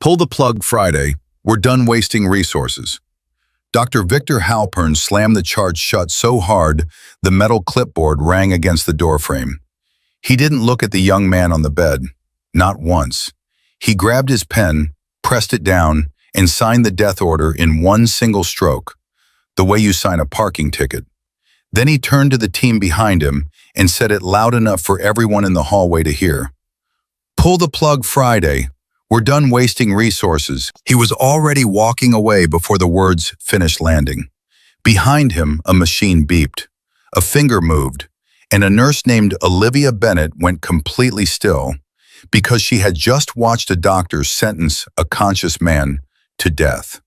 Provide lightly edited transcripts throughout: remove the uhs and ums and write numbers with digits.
Pull the plug Friday. We're done wasting resources. Dr. Victor Halpern slammed the chart shut so hard the metal clipboard rang against the doorframe. He didn't look at the young man on the bed. Not once. He grabbed his pen, pressed it down, and signed the death order in one single stroke, the way you sign a parking ticket. Then he turned to the team behind him and said it loud enough for everyone in the hallway to hear. Pull the plug Friday. We're done wasting resources. He was already walking away before the words finished landing. Behind him, a machine beeped. A finger moved, and a nurse named Olivia Bennett went completely still because she had just watched a doctor sentence a conscious man to death.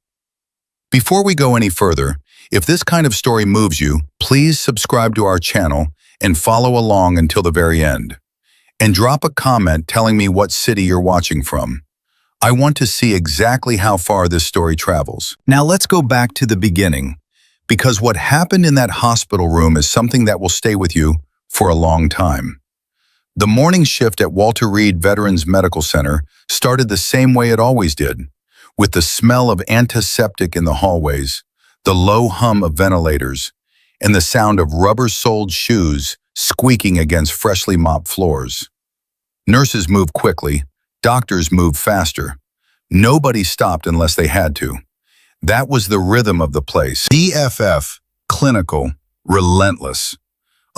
Before we go any further, if this kind of story moves you, please subscribe to our channel and follow along until the very end. And drop a comment telling me what city you're watching from. I want to see exactly how far this story travels. Now let's go back to the beginning, because what happened in that hospital room is something that will stay with you for a long time. The morning shift at Walter Reed Veterans Medical Center started the same way it always did, with the smell of antiseptic in the hallways, the low hum of ventilators, and the sound of rubber-soled shoes squeaking against freshly mopped floors. Nurses moved quickly, doctors moved faster. Nobody stopped unless they had to. That was the rhythm of the place. DFF, clinical, relentless.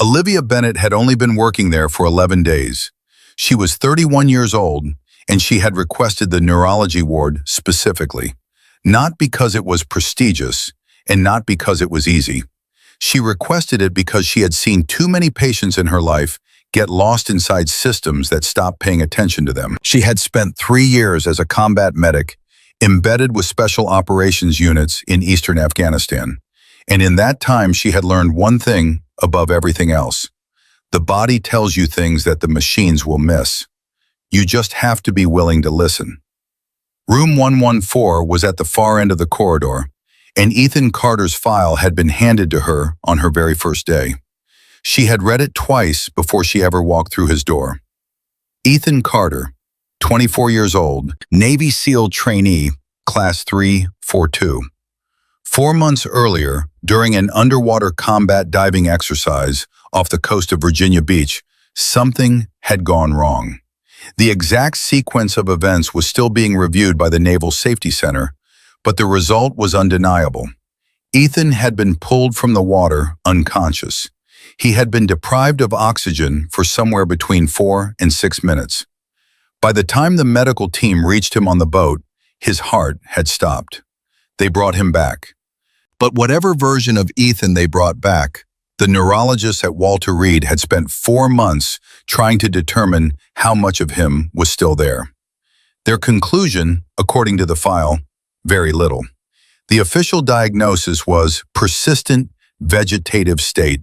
Olivia Bennett had only been working there for 11 days. She was 31 years old, and she had requested the neurology ward specifically, not because it was prestigious and not because it was easy. She requested it because she had seen too many patients in her life get lost inside systems that stopped paying attention to them. She had spent 3 years as a combat medic, embedded with special operations units in eastern Afghanistan. And in that time, she had learned one thing above everything else. The body tells you things that the machines will miss. You just have to be willing to listen. Room 114 was at the far end of the corridor, and Ethan Carter's file had been handed to her on her very first day. She had read it twice before she ever walked through his door. Ethan Carter, 24 years old, Navy SEAL trainee, Class 342. 4 months earlier, during an underwater combat diving exercise off the coast of Virginia Beach, something had gone wrong. The exact sequence of events was still being reviewed by the Naval Safety Center, but the result was undeniable. Ethan had been pulled from the water unconscious. He had been deprived of oxygen for somewhere between 4 and 6 minutes. By the time the medical team reached him on the boat, his heart had stopped. They brought him back. But whatever version of Ethan they brought back, the neurologists at Walter Reed had spent 4 months trying to determine how much of him was still there. Their conclusion, according to the file, very little. The official diagnosis was persistent vegetative state.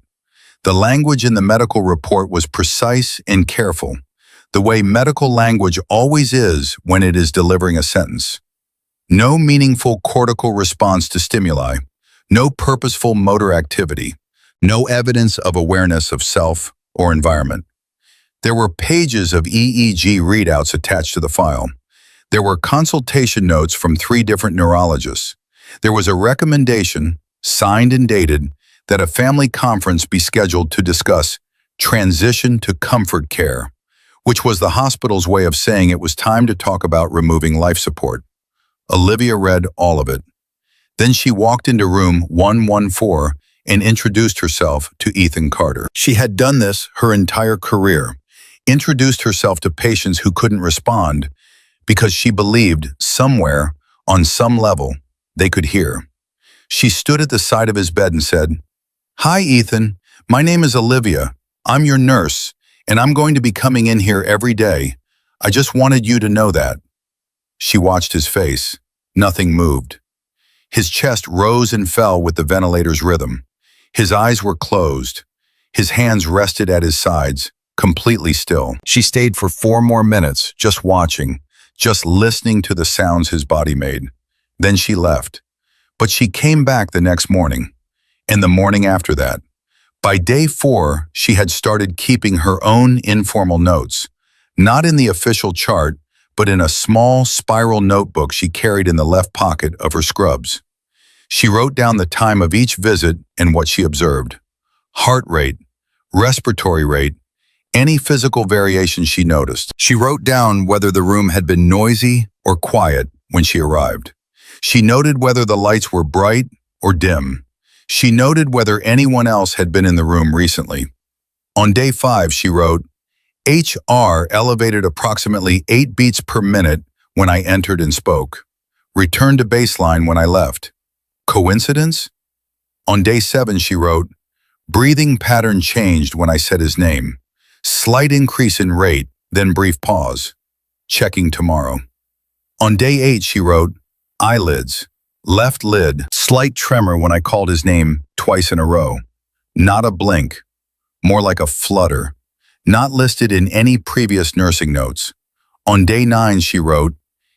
The language in the medical report was precise and careful, the way medical language always is when it is delivering a sentence. No meaningful cortical response to stimuli, no purposeful motor activity, no evidence of awareness of self or environment. There were pages of EEG readouts attached to the file. There were consultation notes from 3 different neurologists. There was a recommendation, signed and dated, that a family conference be scheduled to discuss transition to comfort care, which was the hospital's way of saying it was time to talk about removing life support. Olivia read all of it. Then she walked into room 114 and introduced herself to Ethan Carter. She had done this her entire career, introduced herself to patients who couldn't respond because she believed somewhere, on some level, they could hear. She stood at the side of his bed and said, "Hi, Ethan. My name is Olivia. I'm your nurse, and I'm going to be coming in here every day. I just wanted you to know that." She watched his face. Nothing moved. His chest rose and fell with the ventilator's rhythm. His eyes were closed. His hands rested at his sides, completely still. She stayed for 4 more minutes, just watching, just listening to the sounds his body made. Then she left. But she came back the next morning, and the morning after that. By day 4, she had started keeping her own informal notes, not in the official chart, but in a small spiral notebook she carried in the left pocket of her scrubs. She wrote down the time of each visit and what she observed. Heart rate, respiratory rate, any physical variation she noticed. She wrote down whether the room had been noisy or quiet when she arrived. She noted whether the lights were bright or dim. She noted whether anyone else had been in the room recently. On day 5, she wrote, HR elevated approximately 8 beats per minute when I entered and spoke. Returned to baseline when I left. Coincidence? On day 7, she wrote, breathing pattern changed when I said his name. Slight increase in rate, then brief pause. Checking tomorrow. On day 8, she wrote, eyelids, left lid, slight tremor when I called his name twice in a row. Not a blink, more like a flutter. Not listed in any previous nursing notes. On day 9, she wrote,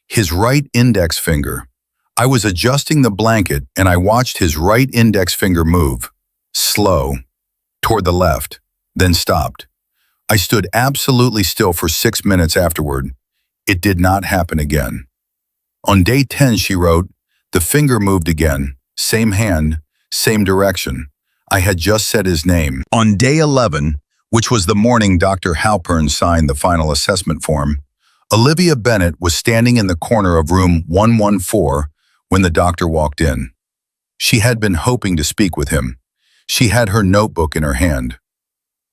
his right index finger. I was adjusting the blanket and I watched his right index finger move, slow, toward the left, then stopped. I stood absolutely still for 6 minutes afterward. It did not happen again. On day 10, she wrote, the finger moved again, same hand, same direction. I had just said his name. On day 11, which was the morning Dr. Halpern signed the final assessment form, Olivia Bennett was standing in the corner of room 114 when the doctor walked in. She had been hoping to speak with him. She had her notebook in her hand.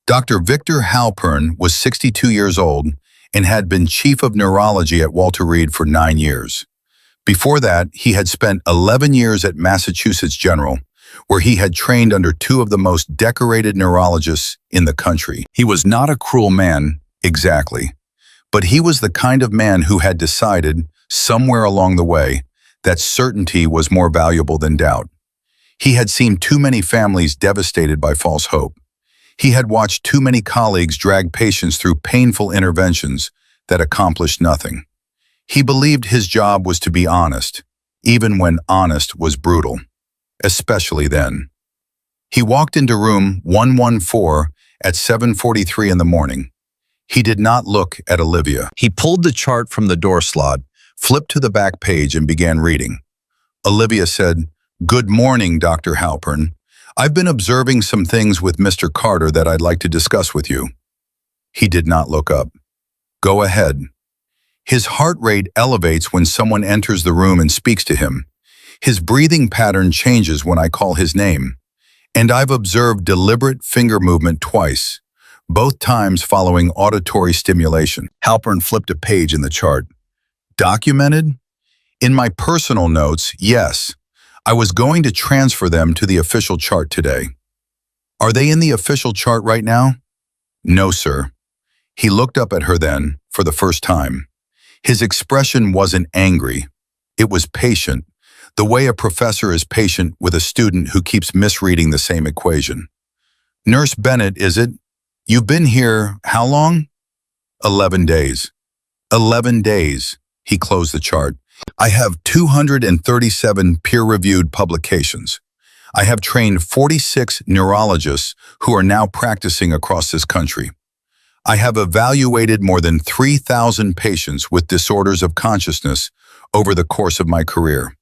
Dr. Victor Halpern was 62 years old and had been chief of neurology at Walter Reed for 9 years. Before that, he had spent 11 years at Massachusetts General, where he had trained under 2 of the most decorated neurologists in the country. He was not a cruel man, exactly, but he was the kind of man who had decided, somewhere along the way, that certainty was more valuable than doubt. He had seen too many families devastated by false hope. He had watched too many colleagues drag patients through painful interventions that accomplished nothing. He believed his job was to be honest, even when honest was brutal. Especially then. He walked into room 114 at 7:43 in the morning. He did not look at Olivia. He pulled the chart from the door slot, flipped to the back page and began reading. Olivia said, "Good morning, Dr. Halpern. I've been observing some things with Mr. Carter that I'd like to discuss with you." He did not look up. "Go ahead." His heart rate elevates when someone enters the room and speaks to him. His breathing pattern changes when I call his name. And I've observed deliberate finger movement twice, both times following auditory stimulation. Halpern flipped a page in the chart. Documented? In my personal notes, yes. I was going to transfer them to the official chart today. Are they in the official chart right now? No, sir. He looked up at her then, for the first time. His expression wasn't angry. It was patient, the way a professor is patient with a student who keeps misreading the same equation. Nurse Bennett, is it? You've been here how long? 11 days. 11 days. He closed the chart. I have 237 peer-reviewed publications. I have trained 46 neurologists who are now practicing across this country. I have evaluated more than 3,000 patients with disorders of consciousness over the course of my career.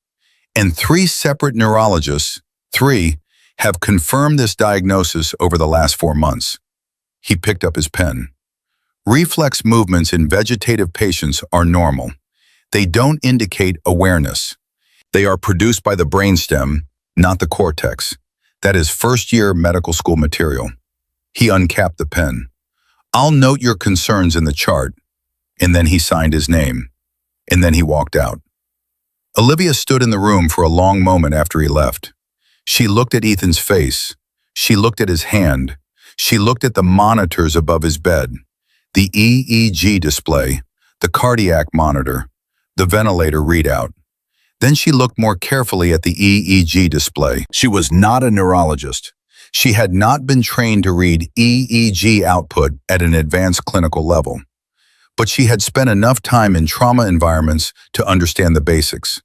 And 3 separate neurologists, 3, have confirmed this diagnosis over the last 4 months. He picked up his pen. Reflex movements in vegetative patients are normal. They don't indicate awareness. They are produced by the brainstem, not the cortex. That is first-year medical school material. He uncapped the pen. I'll note your concerns in the chart. And then he signed his name. And then he walked out. Olivia stood in the room for a long moment after he left. She looked at Ethan's face. She looked at his hand. She looked at the monitors above his bed, the EEG display, the cardiac monitor, the ventilator readout. Then she looked more carefully at the EEG display. She was not a neurologist. She had not been trained to read EEG output at an advanced clinical level. But she had spent enough time in trauma environments to understand the basics.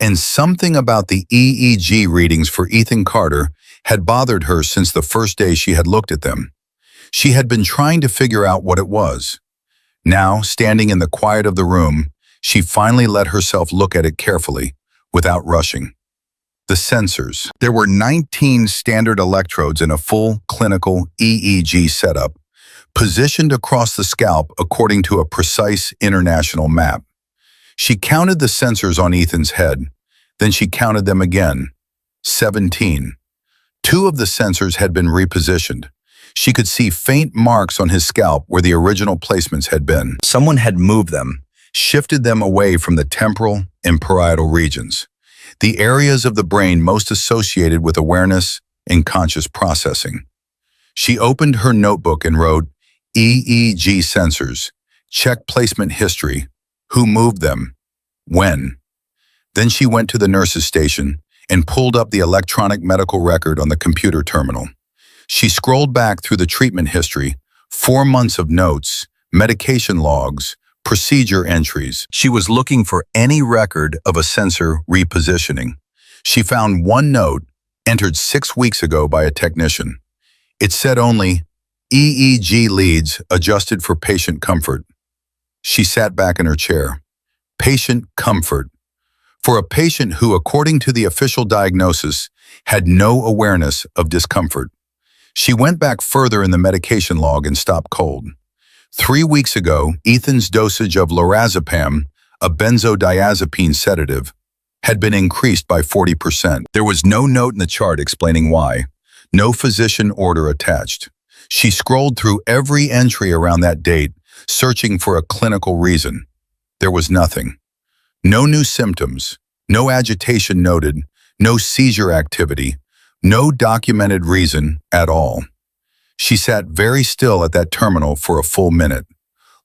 And something about the EEG readings for Ethan Carter had bothered her since the first day she had looked at them. She had been trying to figure out what it was. Now, standing in the quiet of the room, She finally let herself look at it carefully, without rushing. The sensors. There were 19 standard electrodes in a full clinical EEG setup, positioned across the scalp according to a precise international map. She counted the sensors on Ethan's head, then she counted them again. 17. 2 of the sensors had been repositioned. She could see faint marks on his scalp where the original placements had been. Someone had moved them, shifted them away from the temporal and parietal regions, the areas of the brain most associated with awareness and conscious processing. She opened her notebook and wrote, EEG sensors, check placement history, who moved them, when. Then she went to the nurse's station and pulled up the electronic medical record on the computer terminal. She scrolled back through the treatment history, 4 months of notes, medication logs, procedure entries. She was looking for any record of a sensor repositioning. She found one note, entered 6 weeks ago by a technician. It said only, EEG leads adjusted for patient comfort. She sat back in her chair. Patient comfort. For a patient who, according to the official diagnosis, had no awareness of discomfort. She went back further in the medication log and stopped cold. 3 weeks ago, Ethan's dosage of lorazepam, a benzodiazepine sedative, had been increased by 40%. There was no note in the chart explaining why, no physician order attached. She scrolled through every entry around that date, searching for a clinical reason. There was nothing. No new symptoms, no agitation noted, no seizure activity, no documented reason at all. She sat very still at that terminal for a full minute.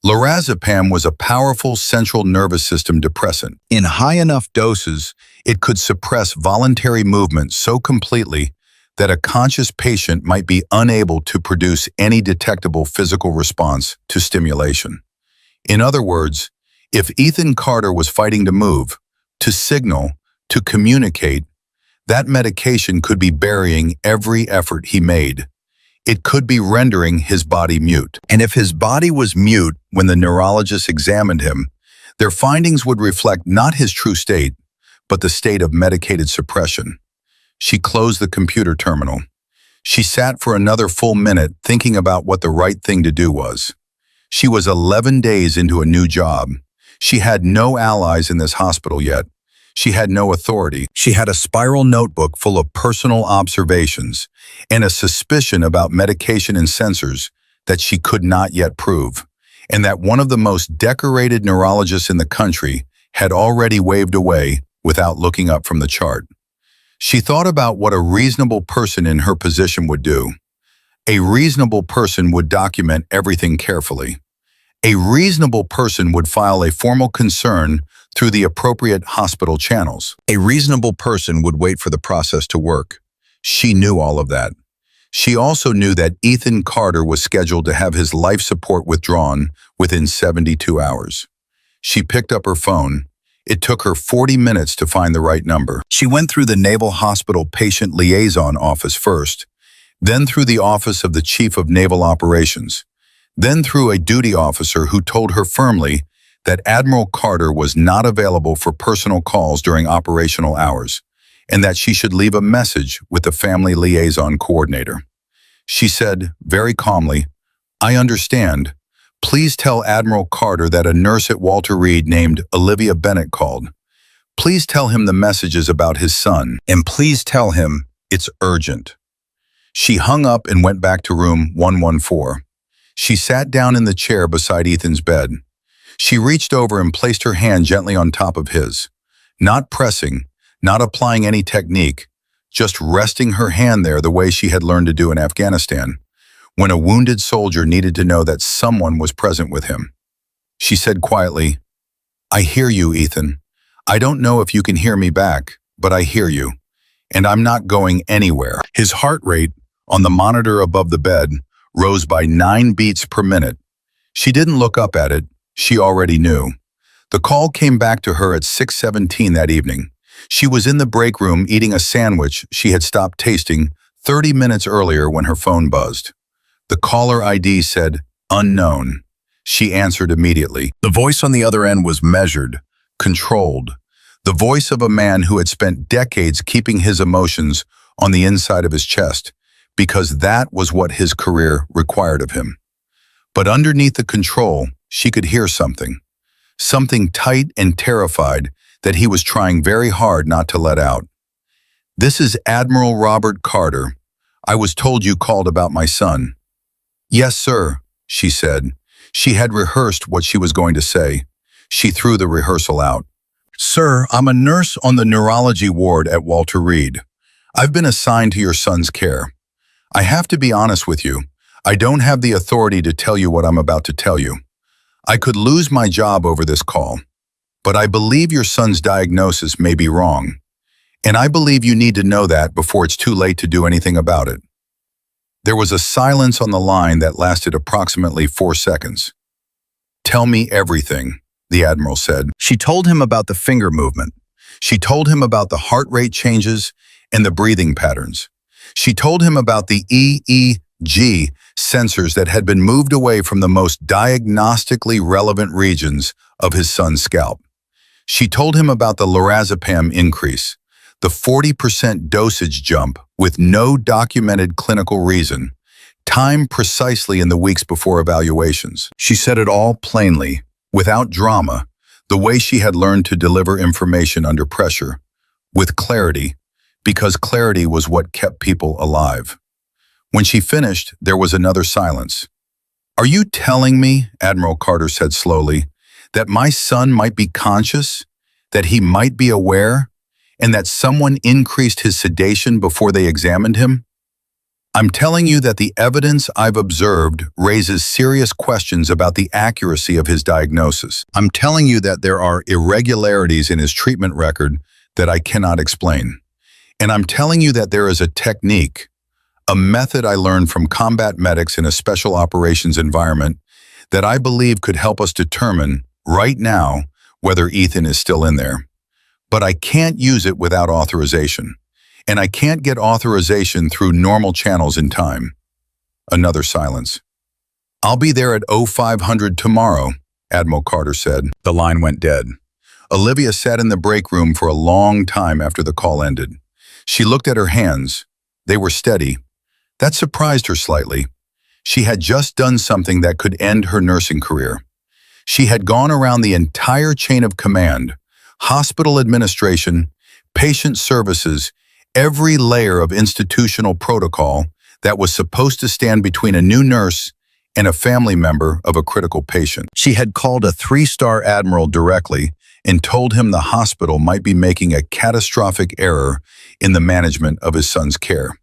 Lorazepam was a powerful central nervous system depressant. In high enough doses, it could suppress voluntary movement so completely that a conscious patient might be unable to produce any detectable physical response to stimulation. In other words, if Ethan Carter was fighting to move, to signal, to communicate, that medication could be burying every effort he made. It could be rendering his body mute. And if his body was mute when the neurologist examined him, their findings would reflect not his true state, but the state of medicated suppression. She closed the computer terminal. She sat for another full minute thinking about what the right thing to do was. She was 11 days into a new job. She had no allies in this hospital yet. She had no authority. She had a spiral notebook full of personal observations and a suspicion about medication and sensors that she could not yet prove, and that one of the most decorated neurologists in the country had already waved away without looking up from the chart. She thought about what a reasonable person in her position would do. A reasonable person would document everything carefully. A reasonable person would file a formal concern through the appropriate hospital channels. A reasonable person would wait for the process to work. She knew all of that. She also knew that Ethan Carter was scheduled to have his life support withdrawn within 72 hours. She picked up her phone. It took her 40 minutes to find the right number. She went through the Naval Hospital Patient Liaison Office first, then through the Office of the Chief of Naval Operations, then through a duty officer who told her firmly that Admiral Carter was not available for personal calls during operational hours, and that she should leave a message with the Family Liaison Coordinator. She said, very calmly, "I understand. Please tell Admiral Carter that a nurse at Walter Reed named Olivia Bennett called. Please tell him the message is about his son, and please tell him it's urgent." She hung up and went back to room 114. She sat down in the chair beside Ethan's bed. She reached over and placed her hand gently on top of his, not pressing, not applying any technique, just resting her hand there the way she had learned to do in Afghanistan, when a wounded soldier needed to know that someone was present with him. She said quietly, "I hear you, Ethan. I don't know if you can hear me back, but I hear you, and I'm not going anywhere." His heart rate, on the monitor above the bed, rose by 9 beats per minute. She didn't look up at it. She already knew. The call came back to her at 6:17 that evening. She was in the break room eating a sandwich she had stopped tasting 30 minutes earlier when her phone buzzed. The caller ID said, "Unknown." She answered immediately. The voice on the other end was measured, controlled. The voice of a man who had spent decades keeping his emotions on the inside of his chest, because that was what his career required of him. But underneath the control, she could hear something tight and terrified that he was trying very hard not to let out. "This is Admiral Robert Carter. I was told you called about my son." "Yes, sir," she said. She had rehearsed what she was going to say. She threw the rehearsal out. "Sir, I'm a nurse on the neurology ward at Walter Reed. I've been assigned to your son's care. I have to be honest with you. I don't have the authority to tell you what I'm about to tell you. I could lose my job over this call. But I believe your son's diagnosis may be wrong. And I believe you need to know that before it's too late to do anything about it." There was a silence on the line that lasted approximately 4 seconds. "Tell me everything," the Admiral said. She told him about the finger movement. She told him about the heart rate changes and the breathing patterns. She told him about the EEG sensors that had been moved away from the most diagnostically relevant regions of his son's scalp. She told him about the lorazepam increase, the 40% dosage jump with no documented clinical reason, timed precisely in the weeks before evaluations. She said it all plainly, without drama, the way she had learned to deliver information under pressure, with clarity, because clarity was what kept people alive. When she finished, there was another silence. "Are you telling me," Admiral Carter said slowly, "that my son might be conscious, that he might be aware, and that someone increased his sedation before they examined him? I'm telling you that the evidence I've observed raises serious questions about the accuracy of his diagnosis. I'm telling you that there are irregularities in his treatment record that I cannot explain. And I'm telling you that there is a technique, a method I learned from combat medics in a special operations environment that I believe could help us determine, right now, whether Ethan is still in there. But I can't use it without authorization. And I can't get authorization through normal channels in time." Another silence. "I'll be there at 0500 tomorrow," Admiral Carter said. The line went dead. Olivia sat in the break room for a long time after the call ended. She looked at her hands. They were steady. That surprised her slightly. She had just done something that could end her nursing career. She had gone around the entire chain of command, hospital administration, patient services, every layer of institutional protocol that was supposed to stand between a new nurse and a family member of a critical patient. She had called a 3-star admiral directly and told him the hospital might be making a catastrophic error in the management of his son's care.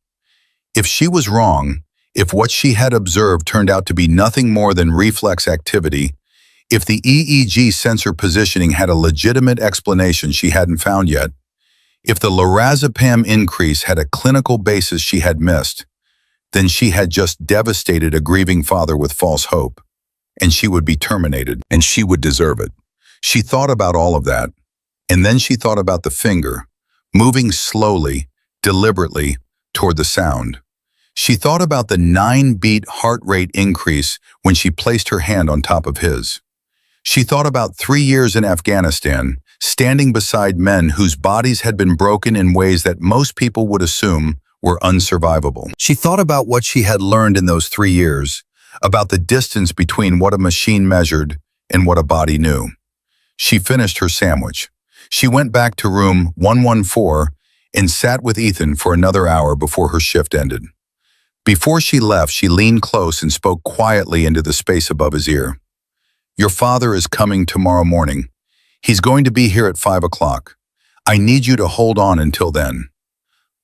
If she was wrong, if what she had observed turned out to be nothing more than reflex activity, if the EEG sensor positioning had a legitimate explanation she hadn't found yet, if the lorazepam increase had a clinical basis she had missed, then she had just devastated a grieving father with false hope, and she would be terminated, and she would deserve it. She thought about all of that, and then she thought about the finger, moving slowly, deliberately, toward the sound. She thought about the 9-beat heart rate increase when she placed her hand on top of his. She thought about 3 years in Afghanistan, standing beside men whose bodies had been broken in ways that most people would assume were unsurvivable. She thought about what she had learned in those 3 years, about the distance between what a machine measured and what a body knew. She finished her sandwich. She went back to room 114 and sat with Ethan for another hour before her shift ended. Before she left, she leaned close and spoke quietly into the space above his ear. "Your father is coming tomorrow morning. He's going to be here at 5 o'clock. I need you to hold on until then."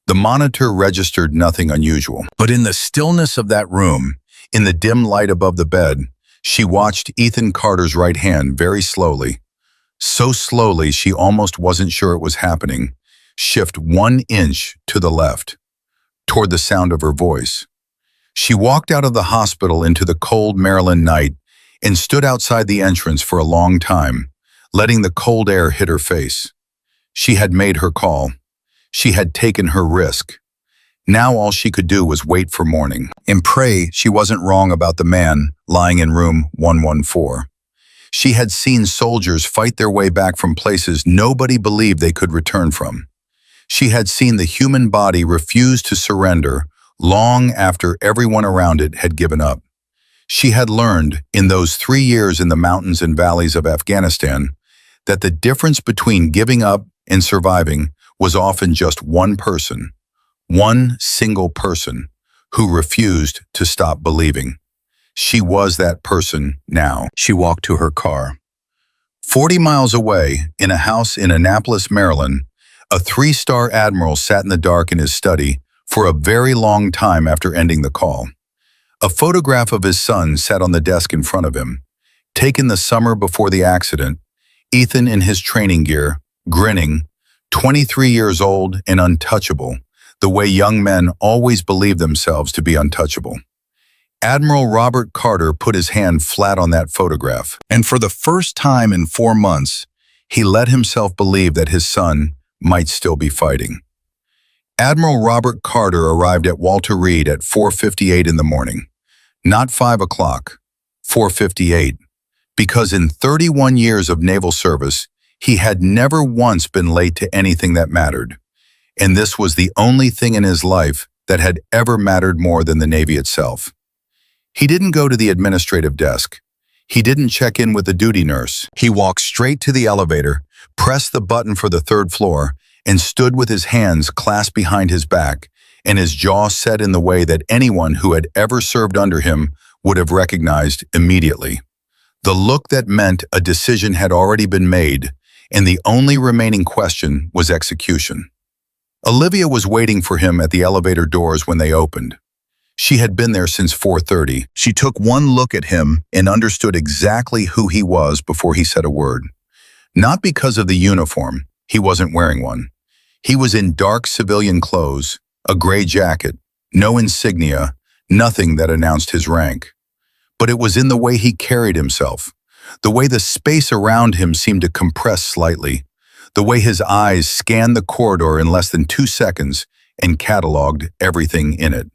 The monitor registered nothing unusual. But in the stillness of that room, in the dim light above the bed, she watched Ethan Carter's right hand very slowly, so slowly she almost wasn't sure it was happening, shift 1 inch to the left, toward the sound of her voice. She walked out of the hospital into the cold Maryland night and stood outside the entrance for a long time, letting the cold air hit her face. She had made her call. She had taken her risk. Now all she could do was wait for morning and pray she wasn't wrong about the man lying in room 114. She had seen soldiers fight their way back from places nobody believed they could return from. She had seen the human body refuse to surrender long after everyone around it had given up. She had learned, in those 3 years in the mountains and valleys of Afghanistan, that the difference between giving up and surviving was often just one person, one single person, who refused to stop believing. She was that person now. She walked to her car. 40 miles away, in a house in Annapolis, Maryland, a 3-star Admiral sat in the dark in his study for a very long time after ending the call. A photograph of his son sat on the desk in front of him. Taken the summer before the accident, Ethan in his training gear, grinning, 23 years old and untouchable, the way young men always believe themselves to be untouchable. Admiral Robert Carter put his hand flat on that photograph, and for the first time in 4 months, he let himself believe that his son might still be fighting. Admiral Robert Carter arrived at Walter Reed at 4:58 in the morning. Not 5 o'clock, 4:58, because in 31 years of naval service, he had never once been late to anything that mattered. And this was the only thing in his life that had ever mattered more than the Navy itself. He didn't go to the administrative desk. He didn't check in with the duty nurse. He walked straight to the elevator, pressed the button for the 3rd floor, and stood with his hands clasped behind his back and his jaw set in the way that anyone who had ever served under him would have recognized immediately. The look that meant a decision had already been made, and the only remaining question was execution. Olivia was waiting for him at the elevator doors when they opened. She had been there since 4:30. She took one look at him and understood exactly who he was before he said a word. Not because of the uniform, he wasn't wearing one. He was in dark civilian clothes, a gray jacket, no insignia, nothing that announced his rank. But it was in the way he carried himself, the way the space around him seemed to compress slightly, the way his eyes scanned the corridor in less than 2 seconds and cataloged everything in it.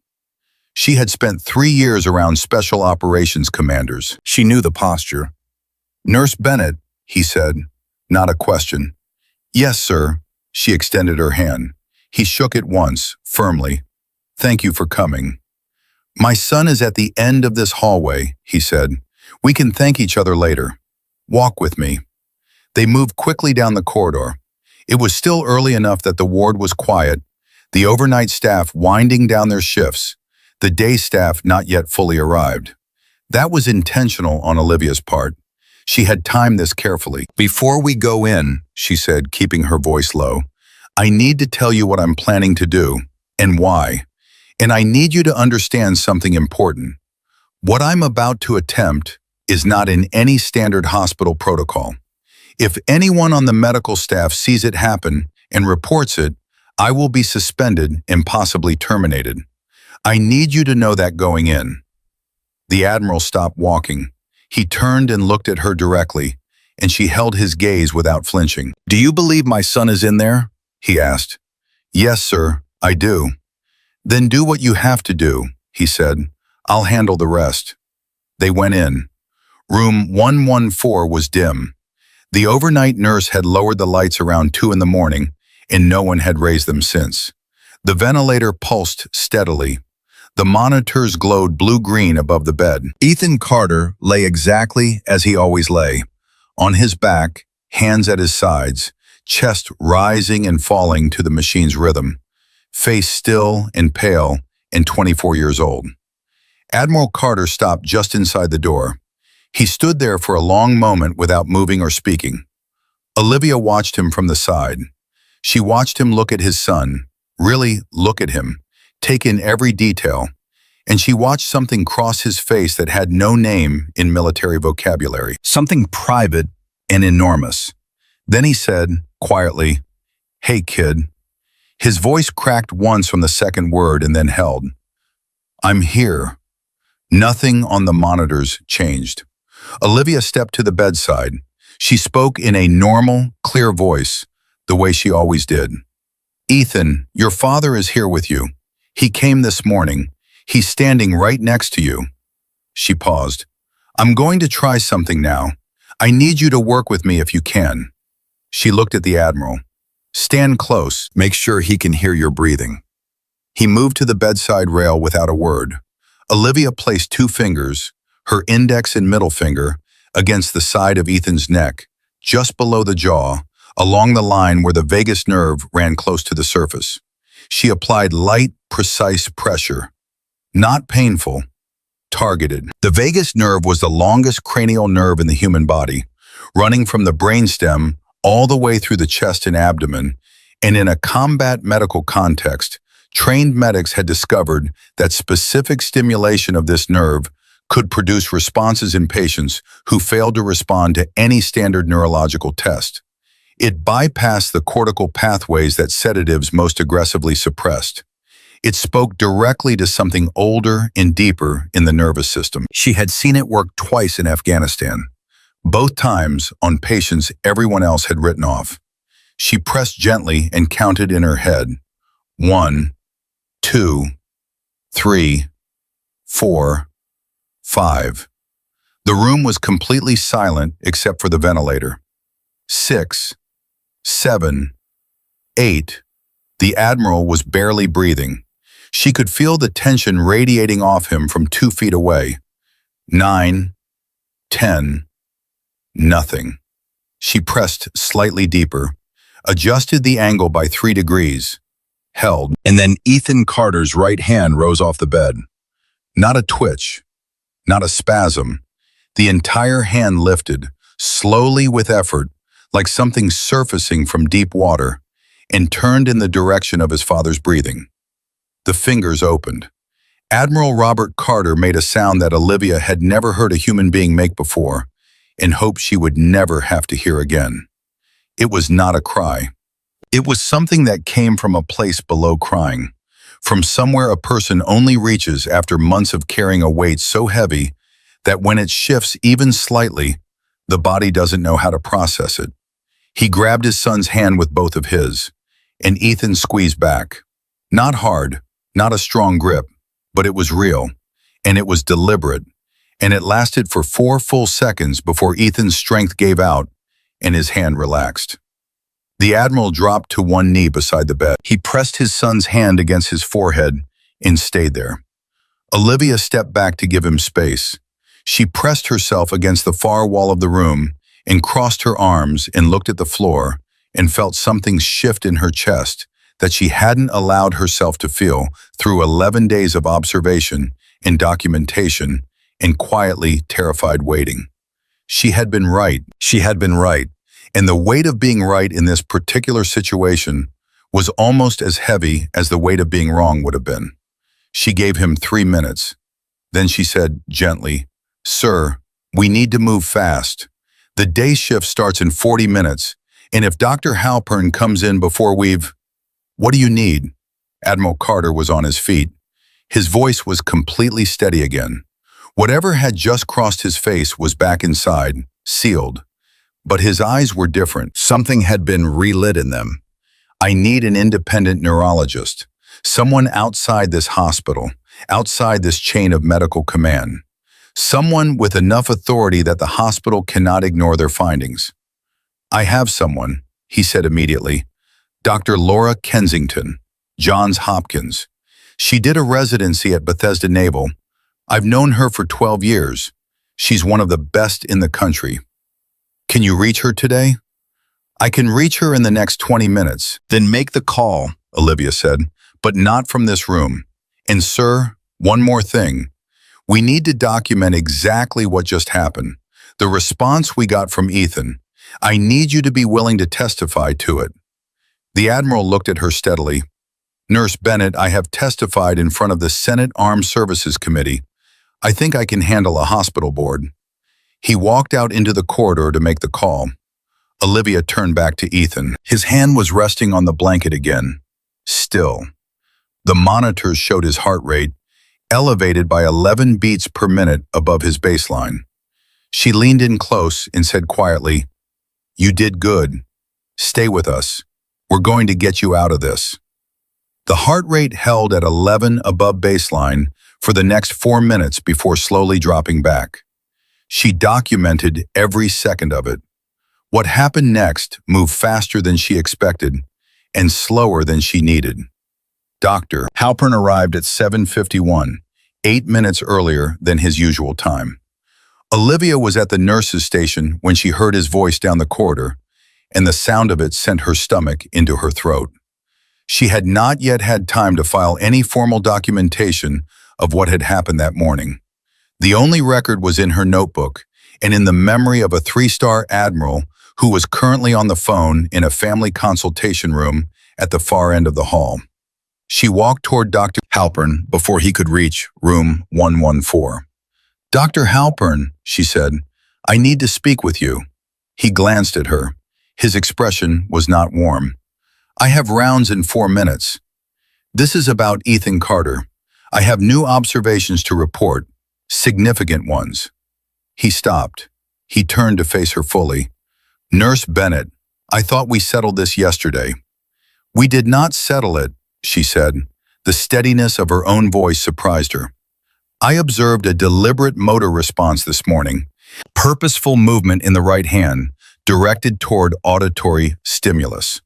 She had spent 3 years around special operations commanders. She knew the posture. "Nurse Bennett," he said, not a question. "Yes, sir." She extended her hand. He shook it once, firmly. "Thank you for coming." "My son is at the end of this hallway," he said. "We can thank each other later. Walk with me." They moved quickly down the corridor. It was still early enough that the ward was quiet, the overnight staff winding down their shifts, the day staff not yet fully arrived. That was intentional on Olivia's part. She had timed this carefully. "Before we go in," she said, keeping her voice low, "I need to tell you what I'm planning to do, and why. And I need you to understand something important. What I'm about to attempt is not in any standard hospital protocol. If anyone on the medical staff sees it happen and reports it, I will be suspended and possibly terminated. I need you to know that going in." The Admiral stopped walking. He turned and looked at her directly, and she held his gaze without flinching. "Do you believe my son is in there?" he asked. "Yes, sir, I do." "Then do what you have to do," he said. "I'll handle the rest." They went in. Room 114 was dim. The overnight nurse had lowered the lights around 2 in the morning, and no one had raised them since. The ventilator pulsed steadily. The monitors glowed blue-green above the bed. Ethan Carter lay exactly as he always lay, on his back, hands at his sides, chest rising and falling to the machine's rhythm, face still and pale and 24 years old. Admiral Carter stopped just inside the door. He stood there for a long moment without moving or speaking. Olivia watched him from the side. She watched him look at his son, really look at him, take in every detail, and she watched something cross his face that had no name in military vocabulary, something private and enormous. Then he said, quietly, "Hey, kid." His voice cracked once from the second word and then held. "I'm here." Nothing on the monitors changed. Olivia stepped to the bedside. She spoke in a normal, clear voice, the way she always did. "Ethan, your father is here with you. He came this morning. He's standing right next to you." She paused. "I'm going to try something now. I need you to work with me if you can." She looked at the Admiral. "Stand close. Make sure he can hear your breathing." He moved to the bedside rail without a word. Olivia placed 2 fingers, her index and middle finger, against the side of Ethan's neck, just below the jaw, along the line where the vagus nerve ran close to the surface. She applied light, precise pressure. Not painful, targeted. The vagus nerve was the longest cranial nerve in the human body, running from the brainstem all the way through the chest and abdomen, and in a combat medical context, trained medics had discovered that specific stimulation of this nerve could produce responses in patients who failed to respond to any standard neurological test. It bypassed the cortical pathways that sedatives most aggressively suppressed. It spoke directly to something older and deeper in the nervous system. She had seen it work twice in Afghanistan, both times on patients everyone else had written off. She pressed gently and counted in her head. 1, 2, 3, 4, 5. The room was completely silent except for the ventilator. 6, 7, 8. The Admiral was barely breathing. She could feel the tension radiating off him from 2 feet away. 9, 10. Nothing. She pressed slightly deeper, adjusted the angle by 3 degrees, held, and then Ethan Carter's right hand rose off the bed. Not a twitch, not a spasm. The entire hand lifted, slowly with effort, like something surfacing from deep water, and turned in the direction of his father's breathing. The fingers opened. Admiral Robert Carter made a sound that Olivia had never heard a human being make before, and hoped she would never have to hear again. It was not a cry. It was something that came from a place below crying, from somewhere a person only reaches after months of carrying a weight so heavy that when it shifts even slightly, the body doesn't know how to process it. He grabbed his son's hand with both of his, and Ethan squeezed back. Not hard, not a strong grip, but it was real, and it was deliberate, and it lasted for 4 full seconds before Ethan's strength gave out and his hand relaxed. The Admiral dropped to one knee beside the bed. He pressed his son's hand against his forehead and stayed there. Olivia stepped back to give him space. She pressed herself against the far wall of the room and crossed her arms and looked at the floor and felt something shift in her chest that she hadn't allowed herself to feel through 11 days of observation and documentation and quietly terrified waiting. She had been right. She had been right. And the weight of being right in this particular situation was almost as heavy as the weight of being wrong would have been. She gave him 3 minutes. Then she said gently, "Sir, we need to move fast. The day shift starts in 40 minutes, and if Dr. Halpern comes in before we've—" "What do you need?" Admiral Carter was on his feet. His voice was completely steady again. Whatever had just crossed his face was back inside, sealed. But his eyes were different. Something had been relit in them. "I need an independent neurologist, someone outside this hospital, outside this chain of medical command. Someone with enough authority that the hospital cannot ignore their findings." "I have someone," he said immediately. "Dr. Laura Kensington, Johns Hopkins. She did a residency at Bethesda Naval. I've known her for 12 years. She's one of the best in the country. Can you reach her today?" "I can reach her in the next 20 minutes. "Then make the call," Olivia said, "but not from this room. And sir, one more thing. We need to document exactly what just happened, the response we got from Ethan. I need you to be willing to testify to it." The Admiral looked at her steadily. "Nurse Bennett, I have testified in front of the Senate Armed Services Committee. I think I can handle a hospital board." He walked out into the corridor to make the call. Olivia turned back to Ethan. His hand was resting on the blanket again. Still. The monitors showed his heart rate, elevated by 11 beats per minute above his baseline. She leaned in close and said quietly, "You did good. Stay with us. We're going to get you out of this." The heart rate held at 11 above baseline for the next 4 minutes before slowly dropping back. She documented every second of it. What happened next moved faster than she expected and slower than she needed. Dr. Halpern arrived at 7:51, 8 minutes earlier than his usual time. Olivia was at the nurse's station when she heard his voice down the corridor, and the sound of it sent her stomach into her throat. She had not yet had time to file any formal documentation of what had happened that morning. The only record was in her notebook and in the memory of a 3-star Admiral who was currently on the phone in a family consultation room at the far end of the hall. She walked toward Dr. Halpern before he could reach room 114. "Dr. Halpern," she said, "I need to speak with you." He glanced at her. His expression was not warm. "I have rounds in 4 minutes. This is about Ethan Carter. I have new observations to report, significant ones." He stopped. He turned to face her fully. "Nurse Bennett, I thought we settled this yesterday." "We did not settle it," she said. The steadiness of her own voice surprised her. "I observed a deliberate motor response this morning, purposeful movement in the right hand, directed toward auditory stimulus.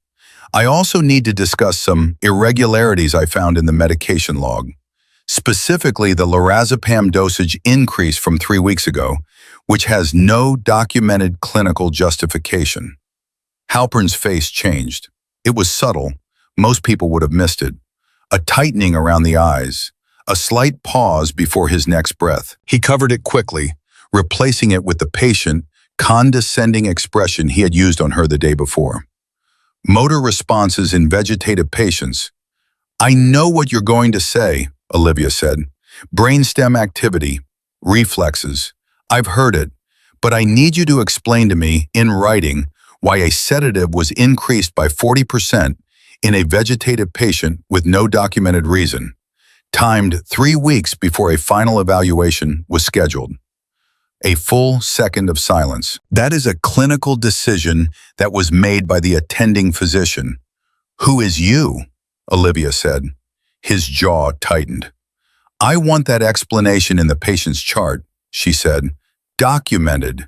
I also need to discuss some irregularities I found in the medication log. Specifically, the lorazepam dosage increase from 3 weeks ago, which has no documented clinical justification." Halpern's face changed. It was subtle. Most people would have missed it. A tightening around the eyes, a slight pause before his next breath. He covered it quickly, replacing it with the patient, condescending expression he had used on her the day before. "Motor responses in vegetative patients." "I know what you're going to say," Olivia said. "Brainstem activity, reflexes. I've heard it, but I need you to explain to me, in writing, why a sedative was increased by 40% in a vegetative patient with no documented reason, timed 3 weeks before a final evaluation was scheduled." A full second of silence. "That is a clinical decision that was made by the attending physician." "Who is you?" Olivia said. His jaw tightened. "I want that explanation in the patient's chart," she said. "Documented,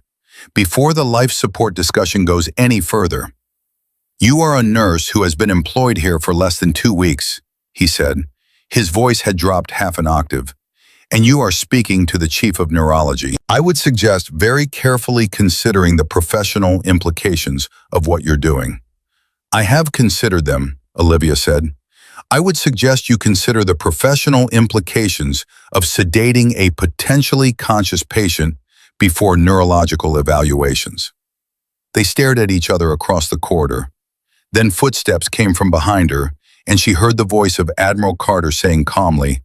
before the life support discussion goes any further." "You are a nurse who has been employed here for less than 2 weeks, he said. His voice had dropped half an octave. "And you are speaking to the chief of neurology. I would suggest very carefully considering the professional implications of what you're doing." "I have considered them," Olivia said. "I would suggest you consider the professional implications of sedating a potentially conscious patient before neurological evaluations." They stared at each other across the corridor. Then footsteps came from behind her, and she heard the voice of Admiral Carter saying calmly,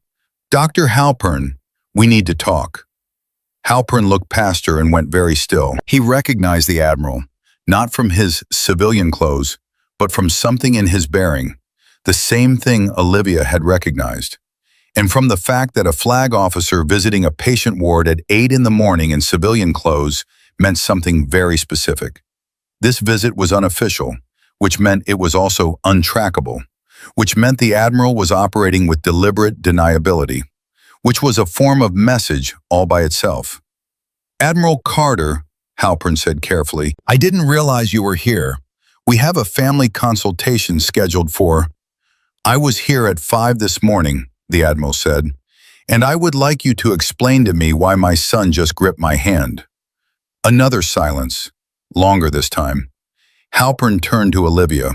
"Dr. Halpern, we need to talk." Halpern looked past her and went very still. He recognized the Admiral, not from his civilian clothes, but from something in his bearing, the same thing Olivia had recognized, and from the fact that a flag officer visiting a patient ward at 8 in the morning in civilian clothes meant something very specific. This visit was unofficial, which meant it was also untrackable, which meant the Admiral was operating with deliberate deniability, which was a form of message all by itself. "Admiral Carter," Halpern said carefully, "I didn't realize you were here. We have a family consultation scheduled for—" "I was here at 5 this morning," the Admiral said, "and I would like you to explain to me why my son just gripped my hand." Another silence, longer this time. Halpern turned to Olivia.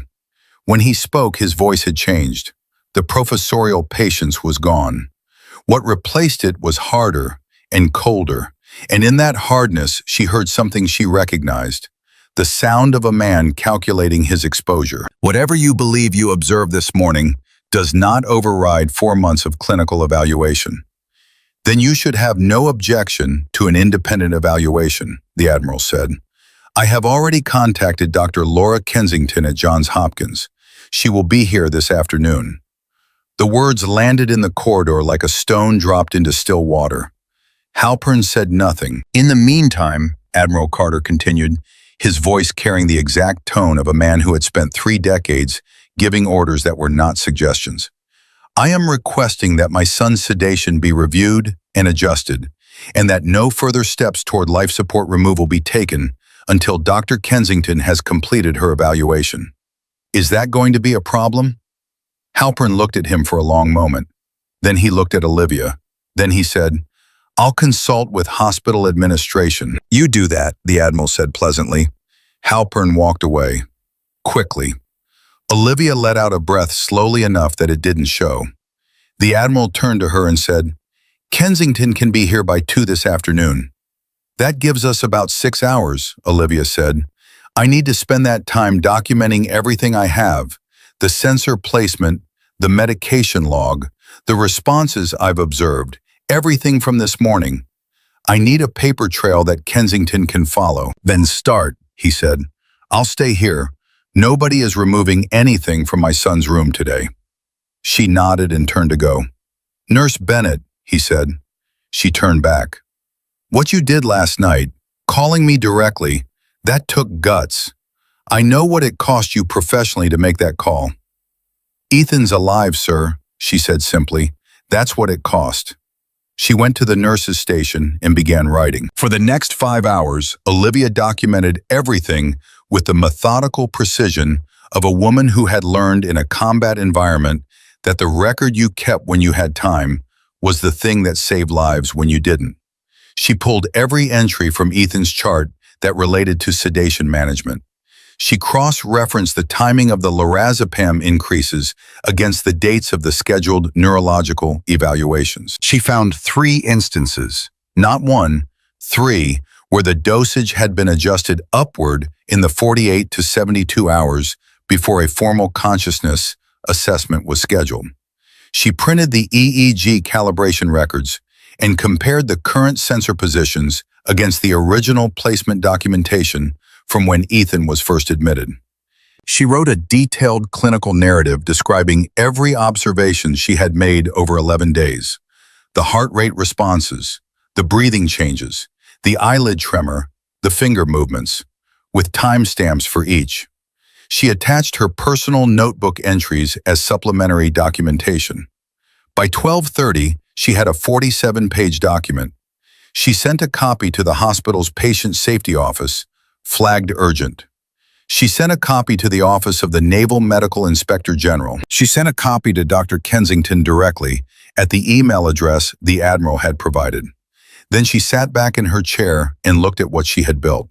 When he spoke, his voice had changed. The professorial patience was gone. What replaced it was harder and colder, and in that hardness she heard something she recognized, the sound of a man calculating his exposure. "Whatever you believe you observed this morning does not override 4 months of clinical evaluation. Then you should have no objection to an independent evaluation," the Admiral said. "I have already contacted Dr. Laura Kensington at Johns Hopkins. She will be here this afternoon." The words landed in the corridor like a stone dropped into still water. Halpern said nothing. "In the meantime," Admiral Carter continued, his voice carrying the exact tone of a man who had spent 3 decades giving orders that were not suggestions, I am requesting that my son's sedation be reviewed and adjusted, and that no further steps toward life support removal be taken until Dr. Kensington has completed her evaluation. Is that going to be a problem? Halpern looked at him for a long moment. Then he looked at Olivia. Then he said, I'll consult with hospital administration. You do that, the Admiral said pleasantly. Halpern walked away. Quickly. Olivia let out a breath slowly enough that it didn't show. The Admiral turned to her and said, Kensington can be here by 2 this afternoon. That gives us about 6 hours, Olivia said. I need to spend that time documenting everything I have, the sensor placement, the medication log, the responses I've observed, everything from this morning. I need a paper trail that Kensington can follow. Then start, he said. I'll stay here. Nobody is removing anything from my son's room today. She nodded and turned to go. Nurse Bennett, he said. She turned back. What you did last night, calling me directly, that took guts. I know what it cost you professionally to make that call. Ethan's alive, sir, she said simply. That's what it cost. She went to the nurse's station and began writing. For the next 5 hours, Olivia documented everything with the methodical precision of a woman who had learned in a combat environment that the record you kept when you had time was the thing that saved lives when you didn't. She pulled every entry from Ethan's chart that related to sedation management. She cross-referenced the timing of the lorazepam increases against the dates of the scheduled neurological evaluations. She found 3 instances, not 1, 3, where the dosage had been adjusted upward in the 48 to 72 hours before a formal consciousness assessment was scheduled. She printed the EEG calibration records and compared the current sensor positions against the original placement documentation from when Ethan was first admitted. She wrote a detailed clinical narrative describing every observation she had made over 11 days, the heart rate responses, the breathing changes, the eyelid tremor, the finger movements, with timestamps for each. She attached her personal notebook entries as supplementary documentation. By 12:30, she had a 47-page document. She sent a copy to the hospital's patient safety office, flagged urgent. She sent a copy to the office of the Naval Medical Inspector General. She sent a copy to Dr. Kensington directly at the email address the Admiral had provided. Then she sat back in her chair and looked at what she had built.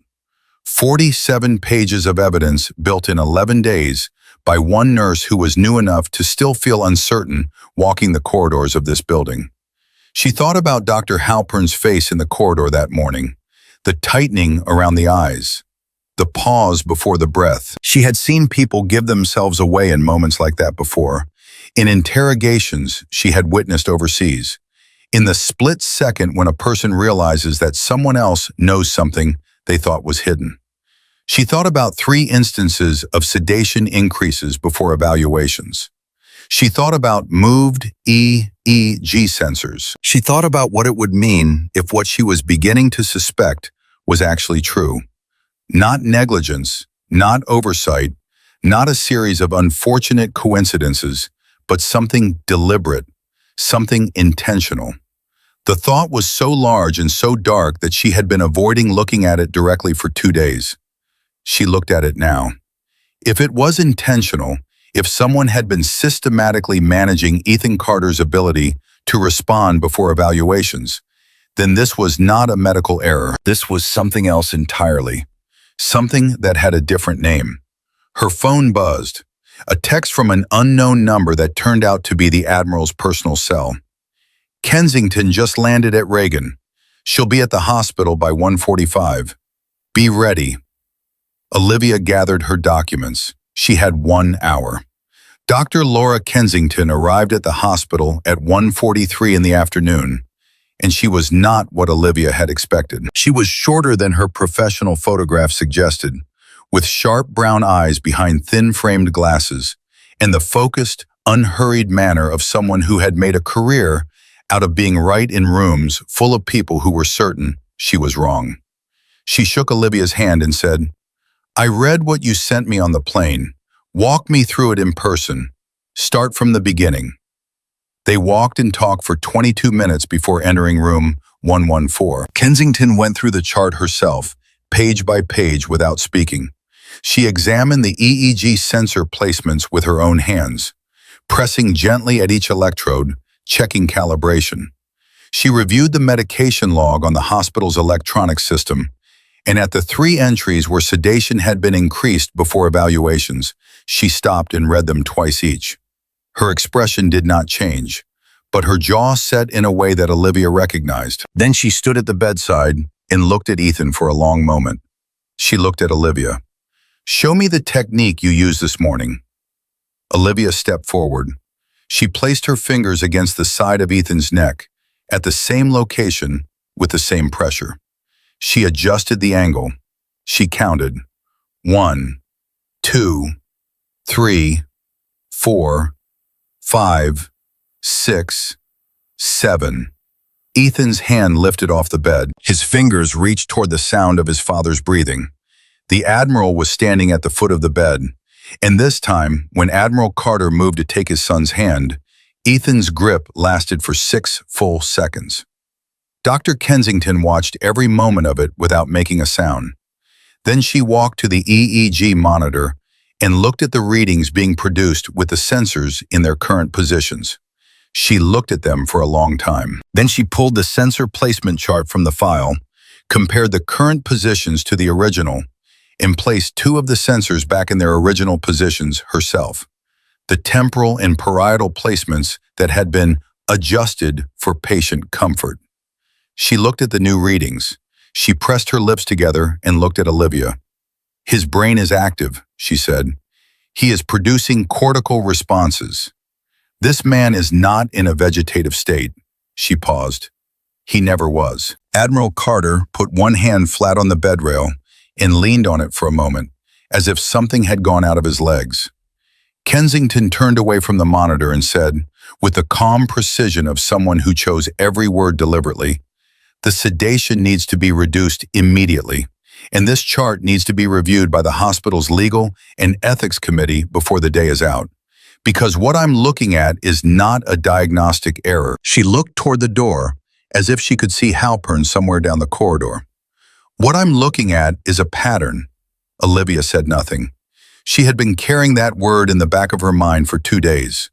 47 pages of evidence built in 11 days by one nurse who was new enough to still feel uncertain walking the corridors of this building. She thought about Dr. Halpern's face in the corridor that morning, the tightening around the eyes, the pause before the breath. She had seen people give themselves away in moments like that before, in interrogations she had witnessed overseas, in the split second when a person realizes that someone else knows something they thought was hidden. She thought about 3 instances of sedation increases before evaluations. She thought about moved EEG sensors. She thought about what it would mean if what she was beginning to suspect was actually true. Not negligence, not oversight, not a series of unfortunate coincidences, but something deliberate, something intentional. The thought was so large and so dark that she had been avoiding looking at it directly for 2 days. She looked at it now. If it was intentional, if someone had been systematically managing Ethan Carter's ability to respond before evaluations, then this was not a medical error. This was something else entirely. Something that had a different name. Her phone buzzed. A text from an unknown number that turned out to be the Admiral's personal cell. Kensington just landed at Reagan. She'll be at the hospital by 1:45. Be ready. Olivia gathered her documents. She had 1 hour. Dr. Laura Kensington arrived at the hospital at 1:43 in the afternoon, and she was not what Olivia had expected. She was shorter than her professional photograph suggested, with sharp brown eyes behind thin-framed glasses, and the focused, unhurried manner of someone who had made a career out of being right in rooms full of people who were certain she was wrong. She shook Olivia's hand and said, I read what you sent me on the plane. Walk me through it in person. Start from the beginning. They walked and talked for 22 minutes before entering room 114. Kensington went through the chart herself, page by page without speaking. She examined the EEG sensor placements with her own hands, pressing gently at each electrode, checking calibration. She reviewed the medication log on the hospital's electronic system, and at the 3 entries where sedation had been increased before evaluations, she stopped and read them twice each. Her expression did not change, but her jaw set in a way that Olivia recognized. Then she stood at the bedside and looked at Ethan for a long moment. She looked at Olivia. "Show me the technique you used this morning." Olivia stepped forward. She placed her fingers against the side of Ethan's neck, at the same location with the same pressure. She adjusted the angle. She counted. 1, 2, 3, 4, 5, 6, 7. Ethan's hand lifted off the bed. His fingers reached toward the sound of his father's breathing. The Admiral was standing at the foot of the bed, and this time, when Admiral Carter moved to take his son's hand, Ethan's grip lasted for 6 full seconds. Dr. Kensington watched every moment of it without making a sound. Then she walked to the EEG monitor and looked at the readings being produced with the sensors in their current positions. She looked at them for a long time. Then she pulled the sensor placement chart from the file, compared the current positions to the original, and placed 2 of the sensors back in their original positions herself. The temporal and parietal placements that had been adjusted for patient comfort. She looked at the new readings. She pressed her lips together and looked at Olivia. "His brain is active," she said. "He is producing cortical responses. This man is not in a vegetative state." She paused. "He never was." Admiral Carter put one hand flat on the bed rail and leaned on it for a moment, as if something had gone out of his legs. Kensington turned away from the monitor and said, with the calm precision of someone who chose every word deliberately, "The sedation needs to be reduced immediately, and this chart needs to be reviewed by the hospital's legal and ethics committee before the day is out, because what I'm looking at is not a diagnostic error." She looked toward the door, as if she could see Halpern somewhere down the corridor. "What I'm looking at is a pattern." Olivia said nothing. She had been carrying that word in the back of her mind for 2 days.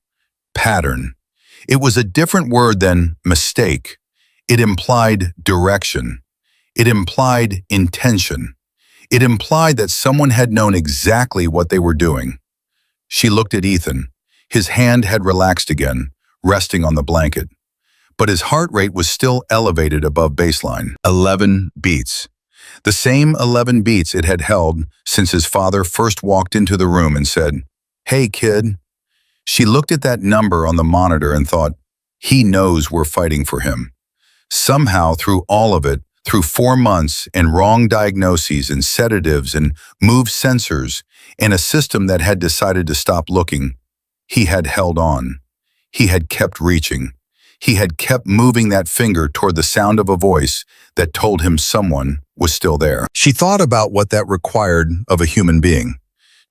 Pattern. It was a different word than mistake. It implied direction. It implied intention. It implied that someone had known exactly what they were doing. She looked at Ethan. His hand had relaxed again, resting on the blanket. But his heart rate was still elevated above baseline. 11 beats. The same 11 beats it had held since his father first walked into the room and said, "Hey, kid." She looked at that number on the monitor and thought, he knows we're fighting for him. Somehow, through all of it, through 4 months and wrong diagnoses and sedatives and moved sensors and a system that had decided to stop looking, he had held on. He had kept reaching. He had kept moving that finger toward the sound of a voice that told him someone was still there. She thought about what that required of a human being.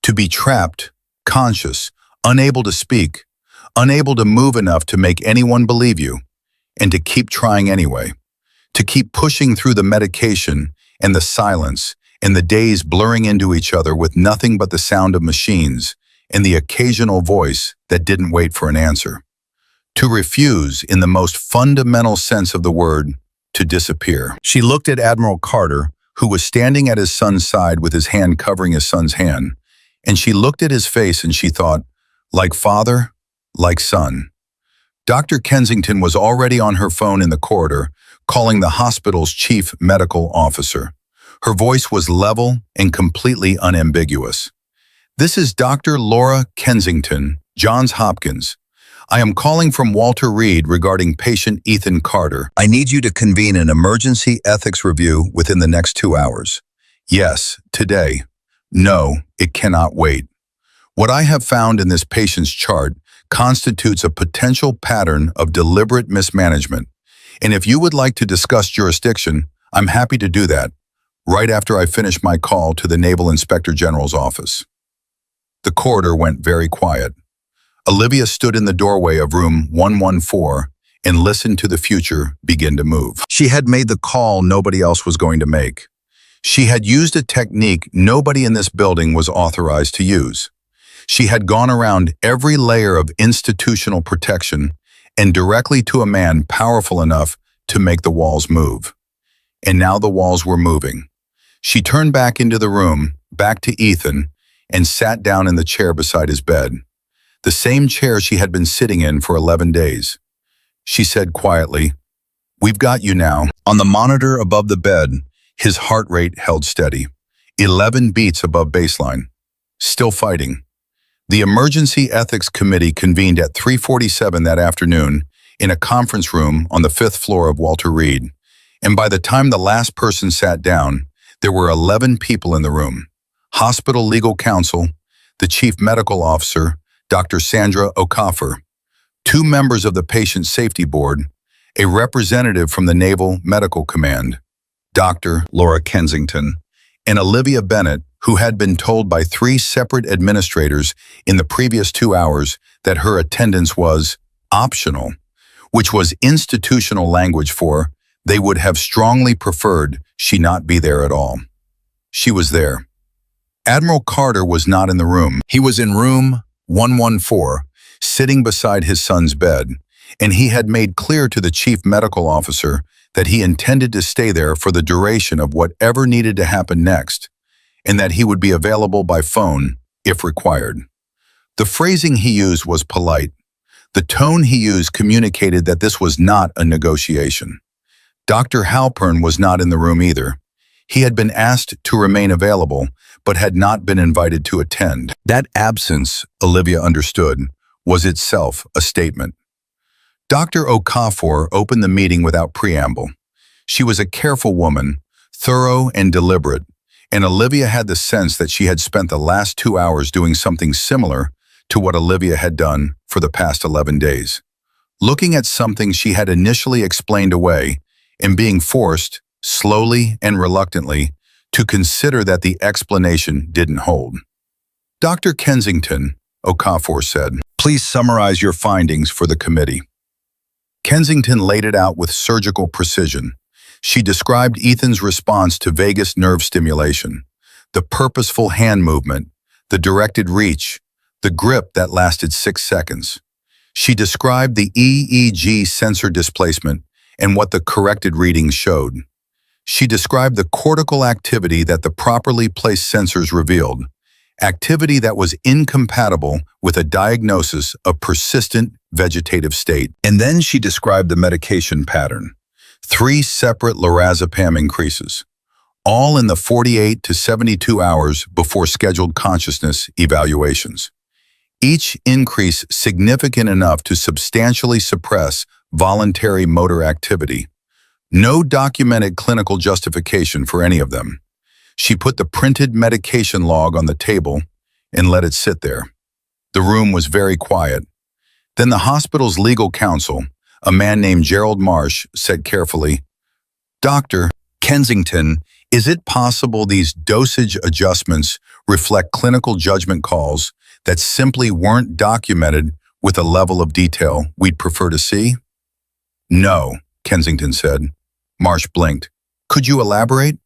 To be trapped, conscious, unable to speak, unable to move enough to make anyone believe you, and to keep trying anyway. To keep pushing through the medication and the silence and the days blurring into each other with nothing but the sound of machines and the occasional voice that didn't wait for an answer. To refuse, in the most fundamental sense of the word, to disappear. She looked at Admiral Carter, who was standing at his son's side with his hand covering his son's hand, and she looked at his face and she thought, like father, like son. Dr. Kensington was already on her phone in the corridor, calling the hospital's chief medical officer. Her voice was level and completely unambiguous. "This is Dr. Laura Kensington, Johns Hopkins. I am calling from Walter Reed regarding patient Ethan Carter. I need you to convene an emergency ethics review within the next 2 hours. Yes, today. No, it cannot wait. What I have found in this patient's chart constitutes a potential pattern of deliberate mismanagement, and if you would like to discuss jurisdiction, I'm happy to do that, right after I finish my call to the Naval Inspector General's office." The corridor went very quiet. Olivia stood in the doorway of room 114 and listened to the future begin to move. She had made the call nobody else was going to make. She had used a technique nobody in this building was authorized to use. She had gone around every layer of institutional protection and directly to a man powerful enough to make the walls move. And now the walls were moving. She turned back into the room, back to Ethan, and sat down in the chair beside his bed. The same chair she had been sitting in for 11 days. She said quietly, "We've got you now." On the monitor above the bed, his heart rate held steady, 11 beats above baseline. Still fighting. The Emergency Ethics Committee convened at 3:47 that afternoon in a conference room on the 5th floor of Walter Reed, and by the time the last person sat down, there were 11 people in the room. Hospital legal counsel, the chief medical officer, Dr. Sandra Okafor, 2 members of the Patient Safety Board, a representative from the Naval Medical Command, Dr. Laura Kensington, and Olivia Bennett, who had been told by 3 separate administrators in the previous 2 hours that her attendance was optional, which was institutional language for they would have strongly preferred she not be there at all. She was there. Admiral Carter was not in the room. He was in room 114, sitting beside his son's bed, and he had made clear to the chief medical officer that he intended to stay there for the duration of whatever needed to happen next, and that he would be available by phone if required. The phrasing he used was polite. The tone he used communicated that this was not a negotiation. Dr. Halpern was not in the room either. He had been asked to remain available, but had not been invited to attend. That absence, Olivia understood, was itself a statement. Dr. Okafor opened the meeting without preamble. She was a careful woman, thorough and deliberate, and Olivia had the sense that she had spent the last 2 hours doing something similar to what Olivia had done for the past 11 days. Looking at something she had initially explained away and being forced, slowly and reluctantly, to consider that the explanation didn't hold. Dr. Kensington, Okafor said, "Please summarize your findings for the committee." Kensington laid it out with surgical precision. She described Ethan's response to vagus nerve stimulation, the purposeful hand movement, the directed reach, the grip that lasted 6 seconds. She described the EEG sensor displacement and what the corrected readings showed. She described the cortical activity that the properly placed sensors revealed, activity that was incompatible with a diagnosis of persistent vegetative state. And then she described the medication pattern. 3 separate lorazepam increases, all in the 48 to 72 hours before scheduled consciousness evaluations. Each increase significant enough to substantially suppress voluntary motor activity. No documented clinical justification for any of them. She put the printed medication log on the table and let it sit there. The room was very quiet. Then the hospital's legal counsel, a man named Gerald Marsh, said carefully, "Dr. Kensington, is it possible these dosage adjustments reflect clinical judgment calls that simply weren't documented with a level of detail we'd prefer to see?" "No," Kensington said. Marsh blinked. "Could you elaborate?"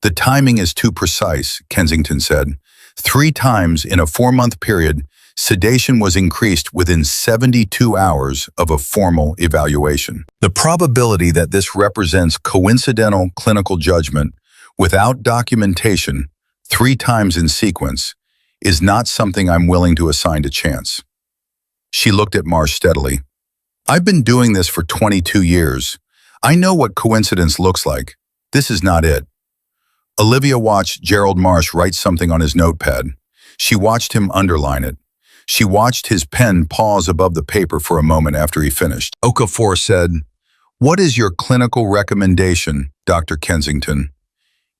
"The timing is too precise," Kensington said. 3 times in a 4-month period, sedation was increased within 72 hours of a formal evaluation. The probability that this represents coincidental clinical judgment without documentation 3 times in sequence is not something I'm willing to assign to chance. She looked at Marsh steadily. "I've been doing this for 22 years. I know what coincidence looks like. This is not it." Olivia watched Gerald Marsh write something on his notepad. She watched him underline it. She watched his pen pause above the paper for a moment after he finished. Okafor said, "What is your clinical recommendation, Dr. Kensington?"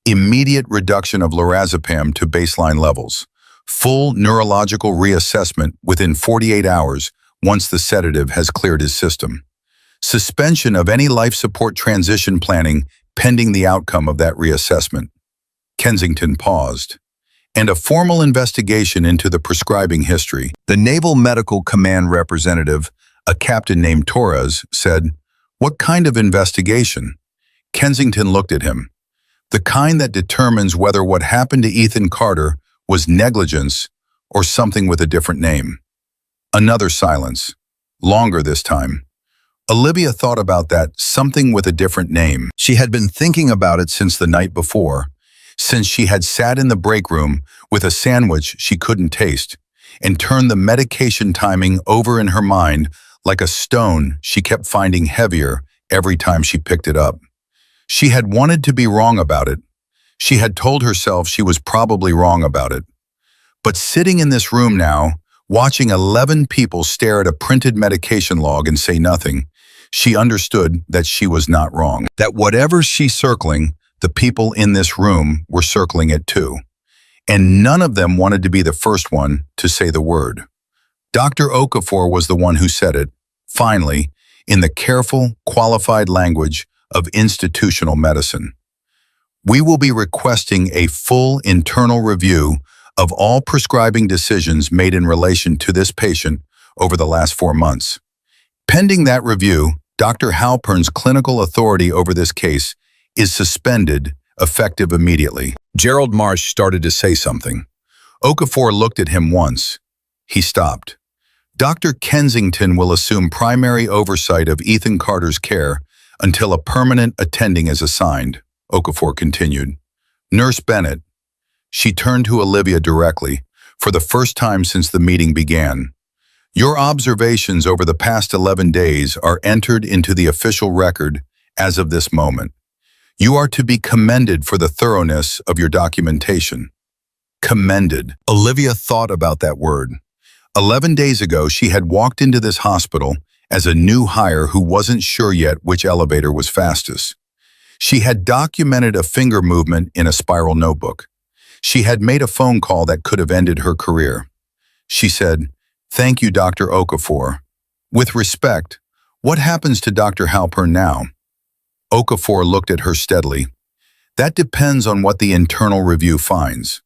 "Immediate reduction of lorazepam to baseline levels. Full neurological reassessment within 48 hours once the sedative has cleared his system. Suspension of any life support transition planning pending the outcome of that reassessment." Kensington paused. and a formal investigation into the prescribing history. The Naval Medical Command representative, a captain named Torres, said, "What kind of investigation?" Kensington looked at him. "The kind that determines whether what happened to Ethan Carter was negligence or something with a different name." Another silence, longer this time. Olivia thought about that something with a different name. She had been thinking about it since the night before, since she had sat in the break room with a sandwich she couldn't taste and turned the medication timing over in her mind like a stone she kept finding heavier every time she picked it up. She had wanted to be wrong about it. She had told herself she was probably wrong about it. But sitting in this room now, watching 11 people stare at a printed medication log and say nothing, she understood that she was not wrong. That whatever she's circling, the people in this room were circling it too. And none of them wanted to be the first one to say the word. Dr. Okafor was the one who said it, finally, in the careful, qualified language of institutional medicine. "We will be requesting a full internal review of all prescribing decisions made in relation to this patient over the last 4 months. Pending that review, Dr. Halpern's clinical authority over this case is suspended, effective immediately." Gerald Marsh started to say something. Okafor looked at him once. He stopped. "Dr. Kensington will assume primary oversight of Ethan Carter's care until a permanent attending is assigned," Okafor continued. "Nurse Bennett." She turned to Olivia directly, for the first time since the meeting began. "Your observations over the past 11 days are entered into the official record as of this moment. You are to be commended for the thoroughness of your documentation." Commended. Olivia thought about that word. 11 days ago, she had walked into this hospital as a new hire who wasn't sure yet which elevator was fastest. She had documented a finger movement in a spiral notebook. She had made a phone call that could have ended her career. She said, "Thank you, Dr. Okafor. With respect, what happens to Dr. Halpern now?" Okafor looked at her steadily. "That depends on what the internal review finds.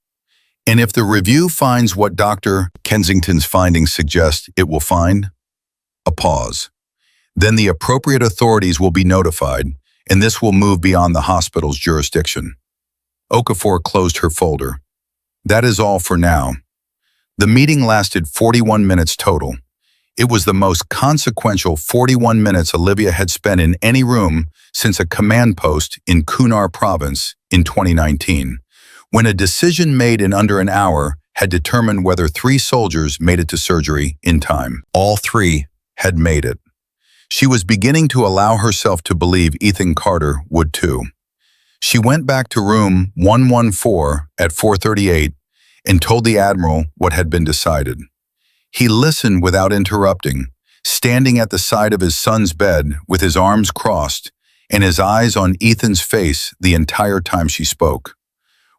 And if the review finds what Dr. Kensington's findings suggest it will find," a pause, "then the appropriate authorities will be notified, and this will move beyond the hospital's jurisdiction." Okafor closed her folder. "That is all for now." The meeting lasted 41 minutes total. It was the most consequential 41 minutes Olivia had spent in any room since a command post in Kunar province in 2019, when a decision made in under an hour had determined whether 3 soldiers made it to surgery in time. All 3 had made it. She was beginning to allow herself to believe Ethan Carter would too. She went back to room 114 at 4:38 and told the Admiral what had been decided. He listened without interrupting, standing at the side of his son's bed with his arms crossed and his eyes on Ethan's face the entire time she spoke.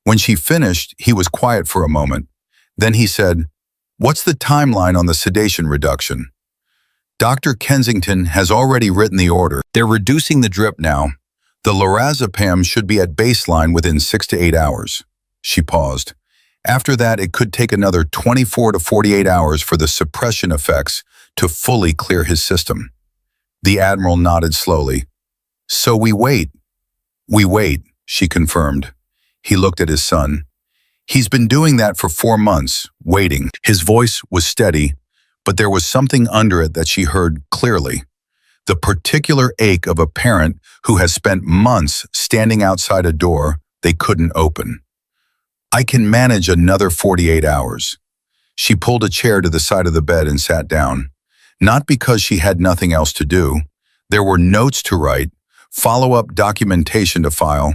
When she finished, he was quiet for a moment. Then he said, "What's the timeline on the sedation reduction?" "Dr. Kensington has already written the order. They're reducing the drip now. The lorazepam should be at baseline within 6 to 8 hours." She paused. "After that, it could take another 24 to 48 hours for the suppression effects to fully clear his system." The Admiral nodded slowly. "So we wait." "We wait," she confirmed. He looked at his son. "He's been doing that for 4 months, waiting." His voice was steady, but there was something under it that she heard clearly. The particular ache of a parent who has spent months standing outside a door they couldn't open. "I can manage another 48 hours." She pulled a chair to the side of the bed and sat down. Not because she had nothing else to do. There were notes to write, follow-up documentation to file,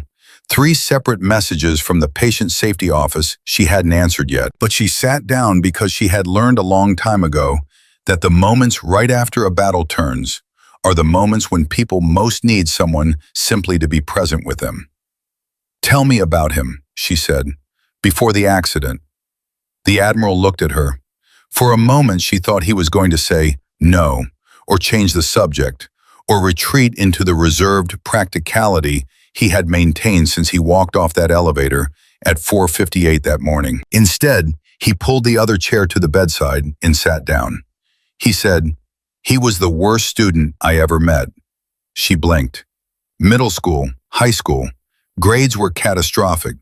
3 separate messages from the patient safety office she hadn't answered yet. But she sat down because she had learned a long time ago that the moments right after a battle turns are the moments when people most need someone simply to be present with them. "Tell me about him," she said, "before the accident." The Admiral looked at her. For a moment she thought he was going to say no, or change the subject, or retreat into the reserved practicality he had maintained since he walked off that elevator at 4:58 that morning. Instead, he pulled the other chair to the bedside and sat down. He said, "He was the worst student I ever met." She blinked. Middle school, high school, grades were catastrophic.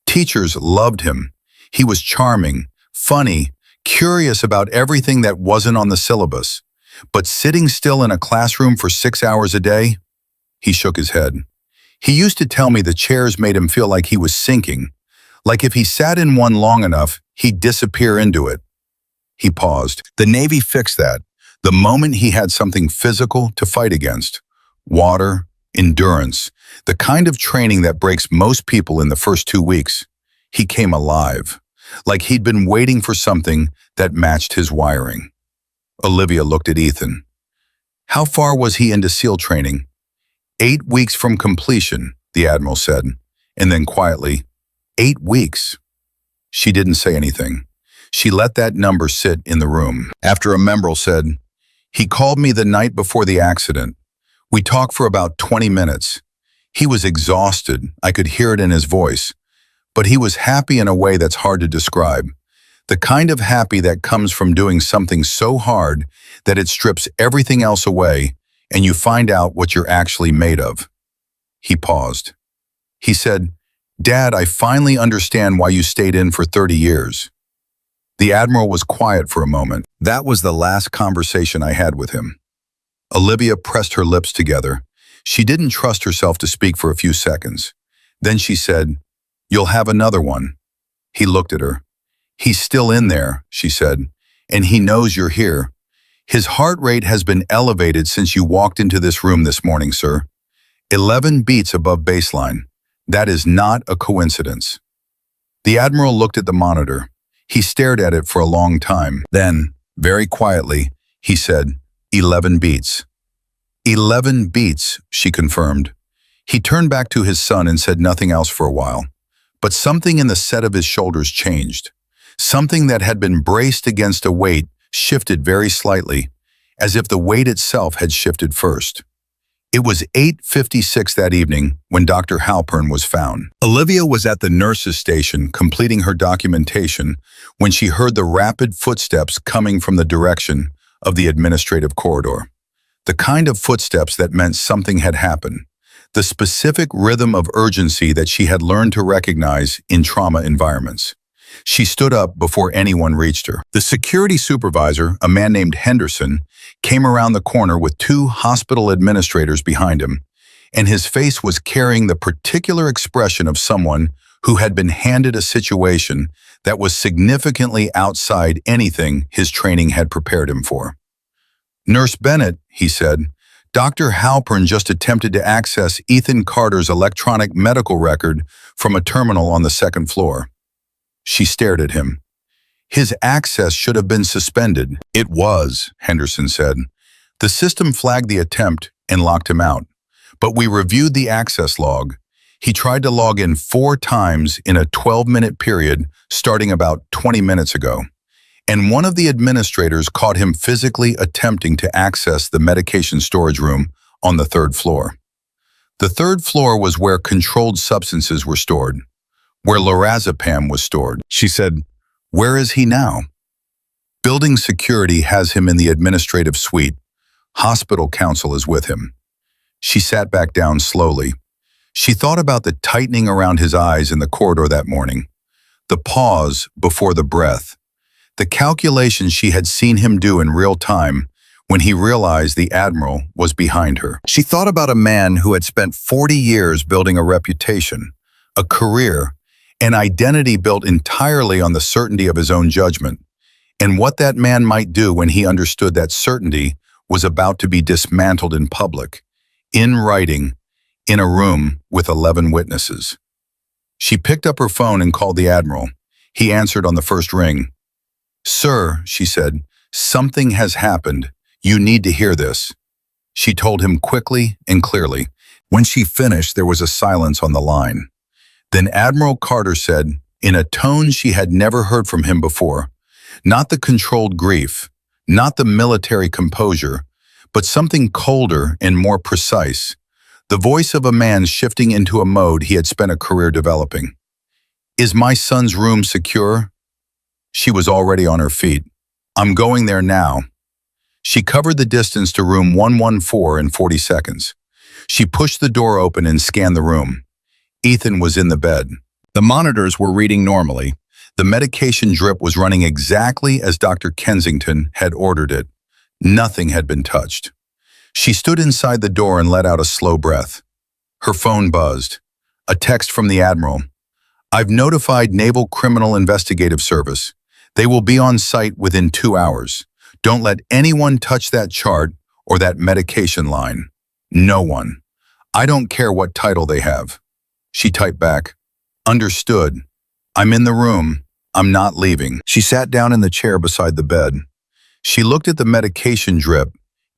Teachers loved him. He was charming, funny, curious about everything that wasn't on the syllabus. But sitting still in a classroom for 6 hours a day? He shook his head. He used to tell me the chairs made him feel like he was sinking, like if he sat in one long enough, he'd disappear into it. He paused. The Navy fixed that, the moment he had something physical to fight against. Water, endurance, the kind of training that breaks most people in the first 2 weeks. He came alive, like he'd been waiting for something that matched his wiring. Olivia looked at Ethan. How far was he into SEAL training? 8 weeks from completion, the Admiral said, and then quietly, 8 weeks. She didn't say anything. She let that number sit in the room. After Admiral said, "He called me the night before the accident. We talked for about 20 minutes. He was exhausted. I could hear it in his voice. But he was happy in a way that's hard to describe. The kind of happy that comes from doing something so hard that it strips everything else away and you find out what you're actually made of." He paused. He said, "Dad, I finally understand why you stayed in for 30 years. The Admiral was quiet for a moment. That was the last conversation I had with him. Olivia pressed her lips together. She didn't trust herself to speak for a few seconds. Then she said, "You'll have another one." He looked at her. "He's still in there," she said, "and he knows you're here. His heart rate has been elevated since you walked into this room this morning, sir. 11 beats above baseline. That is not a coincidence." The Admiral looked at the monitor. He stared at it for a long time. Then, very quietly, he said, 11 beats. 11 beats, she confirmed. He turned back to his son and said nothing else for a while. But something in the set of his shoulders changed. Something that had been braced against a weight shifted very slightly, as if the weight itself had shifted first. It was 8:56 that evening when Dr. Halpern was found. Olivia was at the nurse's station completing her documentation when she heard the rapid footsteps coming from the direction of the administrative corridor. The kind of footsteps that meant something had happened. The specific rhythm of urgency that she had learned to recognize in trauma environments. She stood up before anyone reached her. The security supervisor, a man named Henderson, came around the corner with 2 hospital administrators behind him, and his face was carrying the particular expression of someone who had been handed a situation that was significantly outside anything his training had prepared him for. "Nurse Bennett," he said, "Dr. Halpern just attempted to access Ethan Carter's electronic medical record from a terminal on the 2nd floor." She stared at him. "His access should have been suspended." "It was," Henderson said. "The system flagged the attempt and locked him out. But we reviewed the access log. He tried to log in 4 times in a 12-minute period starting about 20 minutes ago. And one of the administrators caught him physically attempting to access the medication storage room on the 3rd floor. The 3rd floor was where controlled substances were stored, where lorazepam was stored." She said, "Where is he now?" "Building security has him in the administrative suite. Hospital counsel is with him." She sat back down slowly. She thought about the tightening around his eyes in the corridor that morning, the pause before the breath, the calculations she had seen him do in real time when he realized the Admiral was behind her. She thought about a man who had spent 40 years building a reputation, a career, an identity built entirely on the certainty of his own judgment, and what that man might do when he understood that certainty was about to be dismantled in public, in writing, in a room with 11 witnesses. She picked up her phone and called the Admiral. He answered on the first ring. "Sir," she said, "something has happened. You need to hear this." She told him quickly and clearly. When she finished, there was a silence on the line. Then Admiral Carter said, in a tone she had never heard from him before, not the controlled grief, not the military composure, but something colder and more precise, the voice of a man shifting into a mode he had spent a career developing. Is my son's room secure? She was already on her feet. I'm going there now. She covered the distance to room 114 in 40 seconds. She pushed the door open and scanned the room. Ethan was in the bed. The monitors were reading normally. The medication drip was running exactly as Dr. Kensington had ordered it. Nothing had been touched. She stood inside the door and let out a slow breath. Her phone buzzed. A text from the Admiral. I've notified Naval Criminal Investigative Service. They will be on site within 2 hours. Don't let anyone touch that chart or that medication line. No one. I don't care what title they have. She typed back, understood. I'm in the room. I'm not leaving. She sat down in the chair beside the bed. She looked at the medication drip,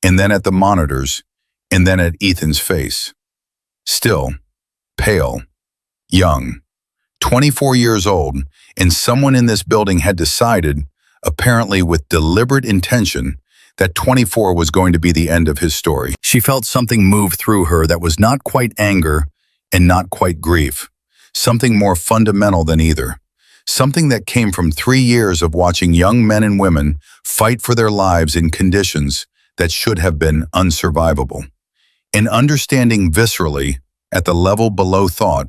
and then at the monitors, and then at Ethan's face. Still, pale, young, 24 years old, and someone in this building had decided, apparently with deliberate intention, that 24 was going to be the end of his story. She felt something move through her that was not quite anger and not quite grief. Something more fundamental than either. Something that came from 3 years of watching young men and women fight for their lives in conditions that should have been unsurvivable. And understanding viscerally, at the level below thought,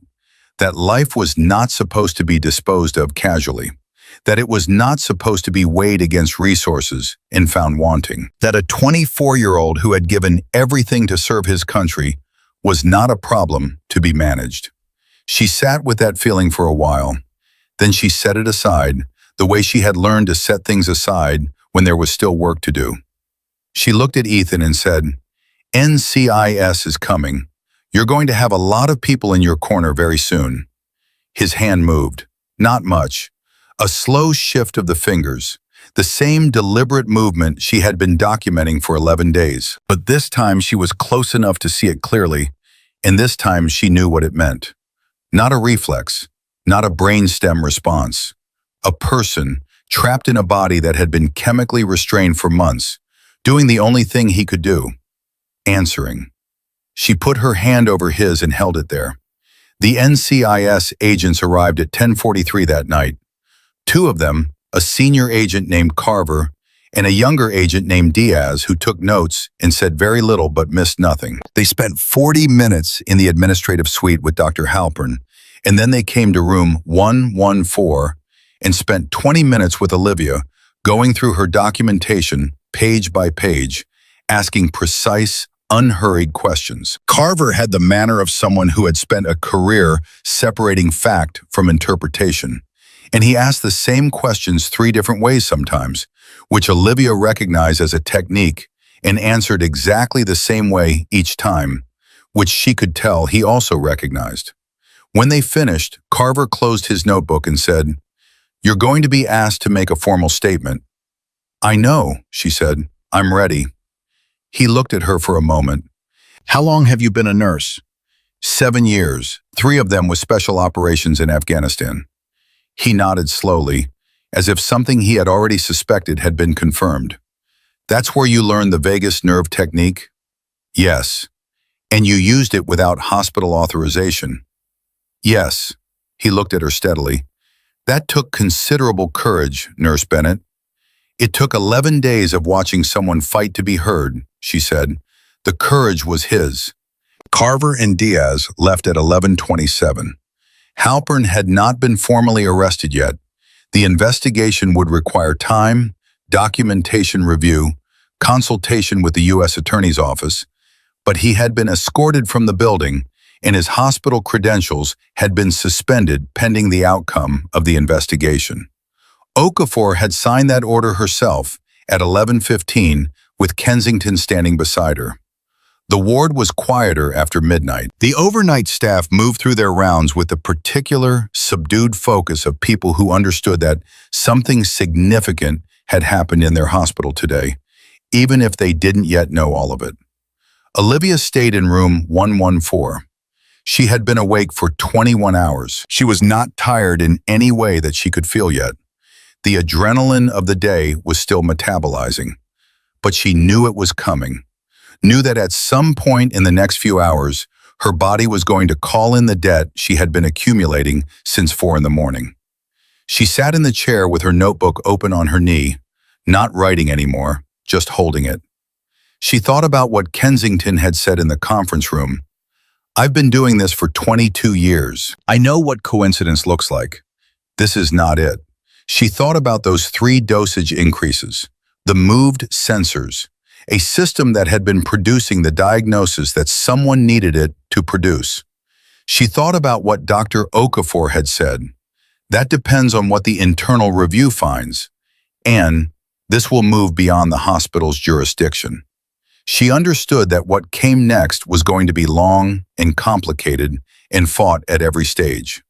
that life was not supposed to be disposed of casually. That it was not supposed to be weighed against resources and found wanting. That a 24-year-old who had given everything to serve his country was not a problem to be managed. She sat with that feeling for a while. Then she set it aside, the way she had learned to set things aside when there was still work to do. She looked at Ethan and said, NCIS is coming. You're going to have a lot of people in your corner very soon. His hand moved. Not much. A slow shift of the fingers. The same deliberate movement she had been documenting for 11 days. But this time she was close enough to see it clearly, and this time she knew what it meant. Not a reflex, not a brainstem response. A person trapped in a body that had been chemically restrained for months, doing the only thing he could do. Answering. She put her hand over his and held it there. The NCIS agents arrived at 10:43 that night. 2 of them, a senior agent named Carver and a younger agent named Diaz, who took notes and said very little but missed nothing. They spent 40 minutes in the administrative suite with Dr. Halpern, and then they came to room 114 and spent 20 minutes with Olivia, going through her documentation page by page, asking precise, unhurried questions. Carver had the manner of someone who had spent a career separating fact from interpretation, and he asked the same questions 3 different ways sometimes, which Olivia recognized as a technique and answered exactly the same way each time, which she could tell he also recognized. When they finished, Carver closed his notebook and said, "You're going to be asked to make a formal statement." "I know," she said. "I'm ready." He looked at her for a moment. "How long have you been a nurse?" 7 years, 3 of them with special operations in Afghanistan. He nodded slowly, as if something he had already suspected had been confirmed. "That's where you learned the vagus nerve technique?" "Yes." "And you used it without hospital authorization?" "Yes." He looked at her steadily. "That took considerable courage, Nurse Bennett." "It took 11 days of watching someone fight to be heard," she said. "The courage was his." Carver and Diaz left at 11:27. Halpern had not been formally arrested yet. The investigation would require time, documentation review, consultation with the U.S. Attorney's Office, but he had been escorted from the building, and his hospital credentials had been suspended pending the outcome of the investigation. Okafor had signed that order herself at 11:15, with Kensington standing beside her. The ward was quieter after midnight. The overnight staff moved through their rounds with the particular, subdued focus of people who understood that something significant had happened in their hospital today, even if they didn't yet know all of it. Olivia stayed in room 114. She had been awake for 21 hours. She was not tired in any way that she could feel yet. The adrenaline of the day was still metabolizing, but she knew it was coming. Knew that at some point in the next few hours, Her body was going to call in the debt she had been accumulating since 4 in the morning. She sat in the chair with her notebook open on her knee, not writing anymore, just holding it. She thought about what Kensington had said in the conference room. "I've been doing this for 22 years. I know what coincidence looks like. This is not it." She thought about those 3 dosage increases, the moved sensors, a system that had been producing the diagnosis that someone needed it to produce. She thought about what Dr. Okafor had said. That depends on what the internal review finds, and this will move beyond the hospital's jurisdiction. She understood that what came next was going to be long and complicated and fought at every stage.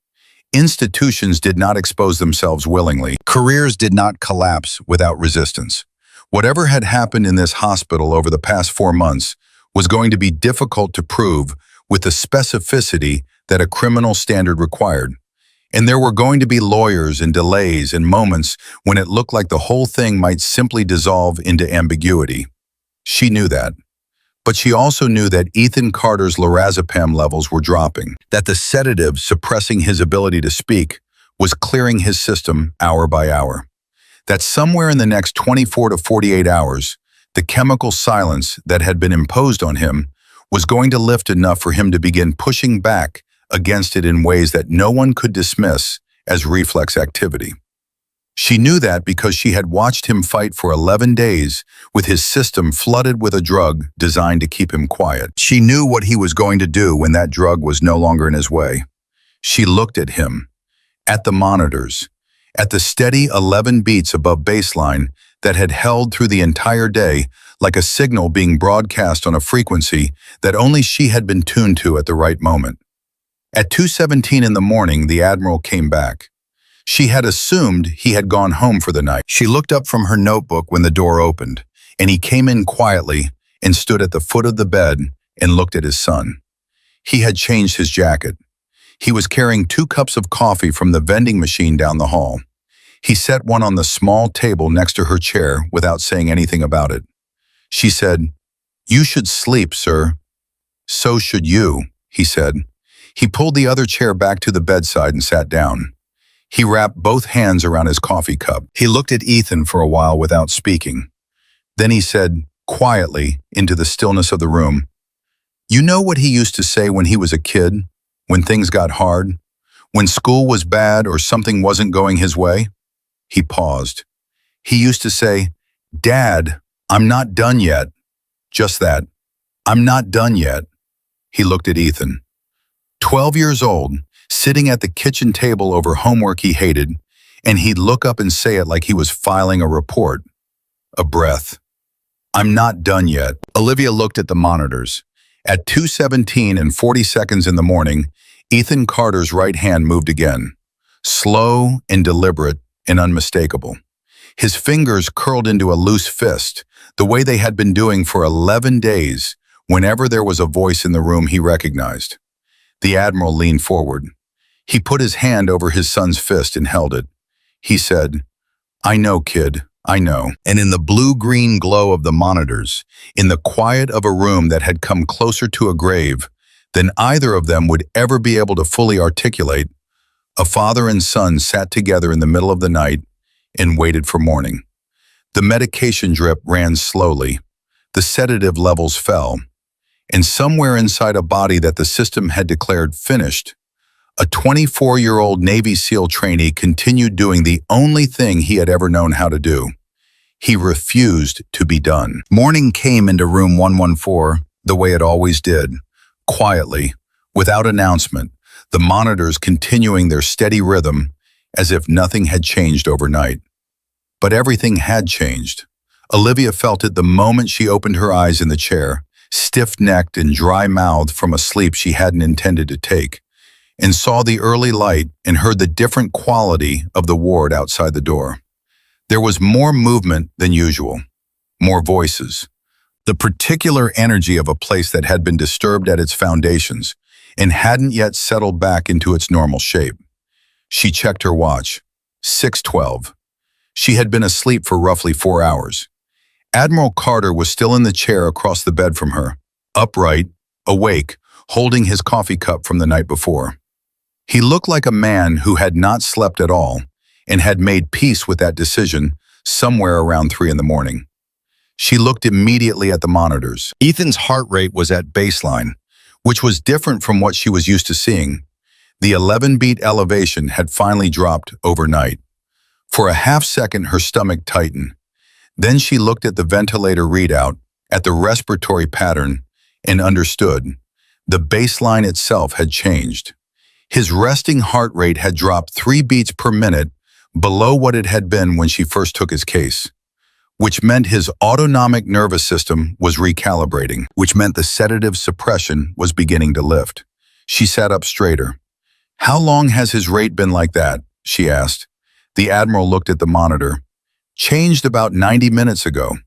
Institutions did not expose themselves willingly. Careers did not collapse without resistance. Whatever had happened in this hospital over the past 4 months was going to be difficult to prove with the specificity that a criminal standard required. And there were going to be lawyers and delays and moments when it looked like the whole thing might simply dissolve into ambiguity. She knew that. But she also knew that Ethan Carter's lorazepam levels were dropping, that the sedative suppressing his ability to speak was clearing his system hour by hour, that somewhere in the next 24 to 48 hours, the chemical silence that had been imposed on him was going to lift enough for him to begin pushing back against it in ways that no one could dismiss as reflex activity. She knew that because she had watched him fight for 11 days with his system flooded with a drug designed to keep him quiet. She knew what he was going to do when that drug was no longer in his way. She looked at him, at the monitors, at the steady 11 beats above baseline that had held through the entire day like a signal being broadcast on a frequency that only she had been tuned to at the right moment. At 2:17 in the morning, the Admiral came back. She had assumed he had gone home for the night. She looked up from her notebook when the door opened, and he came in quietly and stood at the foot of the bed and looked at his son. He had changed his jacket. He was carrying 2 cups of coffee from the vending machine down the hall. He set one on the small table next to her chair without saying anything about it. She said, "You should sleep, sir." "So should you," he said. He pulled the other chair back to the bedside and sat down. He wrapped both hands around his coffee cup. He looked at Ethan for a while without speaking. Then he said, quietly, into the stillness of the room, "You know what he used to say when he was a kid, when things got hard, when school was bad or something wasn't going his way?" He paused. He used to say, "Dad, I'm not done yet." Just that. "I'm not done yet." He looked at Ethan. 12 years old, sitting at the kitchen table over homework he hated, and he'd look up and say it like he was filing a report. A breath. "I'm not done yet." Olivia looked at the monitors. At 2:17 and 40 seconds in the morning, Ethan Carter's right hand moved again. Slow and deliberate and unmistakable. His fingers curled into a loose fist, the way they had been doing for 11 days, whenever there was a voice in the room he recognized. The Admiral leaned forward. He put his hand over his son's fist and held it. He said, "I know, kid, I know." And in the blue-green glow of the monitors, in the quiet of a room that had come closer to a grave than either of them would ever be able to fully articulate, a father and son sat together in the middle of the night and waited for morning. The medication drip ran slowly. The sedative levels fell. And somewhere inside a body that the system had declared finished, a 24-year-old Navy SEAL trainee continued doing the only thing he had ever known how to do. He refused to be done. Morning came into room 114 the way it always did, quietly, without announcement, the monitors continuing their steady rhythm as if nothing had changed overnight. But everything had changed. Olivia felt it the moment she opened her eyes in the chair, stiff-necked and dry-mouthed from a sleep she hadn't intended to take, and saw the early light and heard the different quality of the ward outside the door. There was more movement than usual, more voices, the particular energy of a place that had been disturbed at its foundations and hadn't yet settled back into its normal shape. She checked her watch. 6:12. She had been asleep for roughly 4 hours. Admiral Carter was still in the chair across the bed from her, upright, awake, holding his coffee cup from the night before. He looked like a man who had not slept at all and had made peace with that decision somewhere around 3 in the morning. She looked immediately at the monitors. Ethan's heart rate was at baseline, which was different from what she was used to seeing. The 11-beat elevation had finally dropped overnight. For a half second, her stomach tightened. Then she looked at the ventilator readout, at the respiratory pattern, and understood. The baseline itself had changed. His resting heart rate had dropped 3 beats per minute below what it had been when she first took his case, which meant his autonomic nervous system was recalibrating, which meant the sedative suppression was beginning to lift. She sat up straighter. "How long has his rate been like that?" she asked. The Admiral looked at the monitor. "Changed about 90 minutes ago.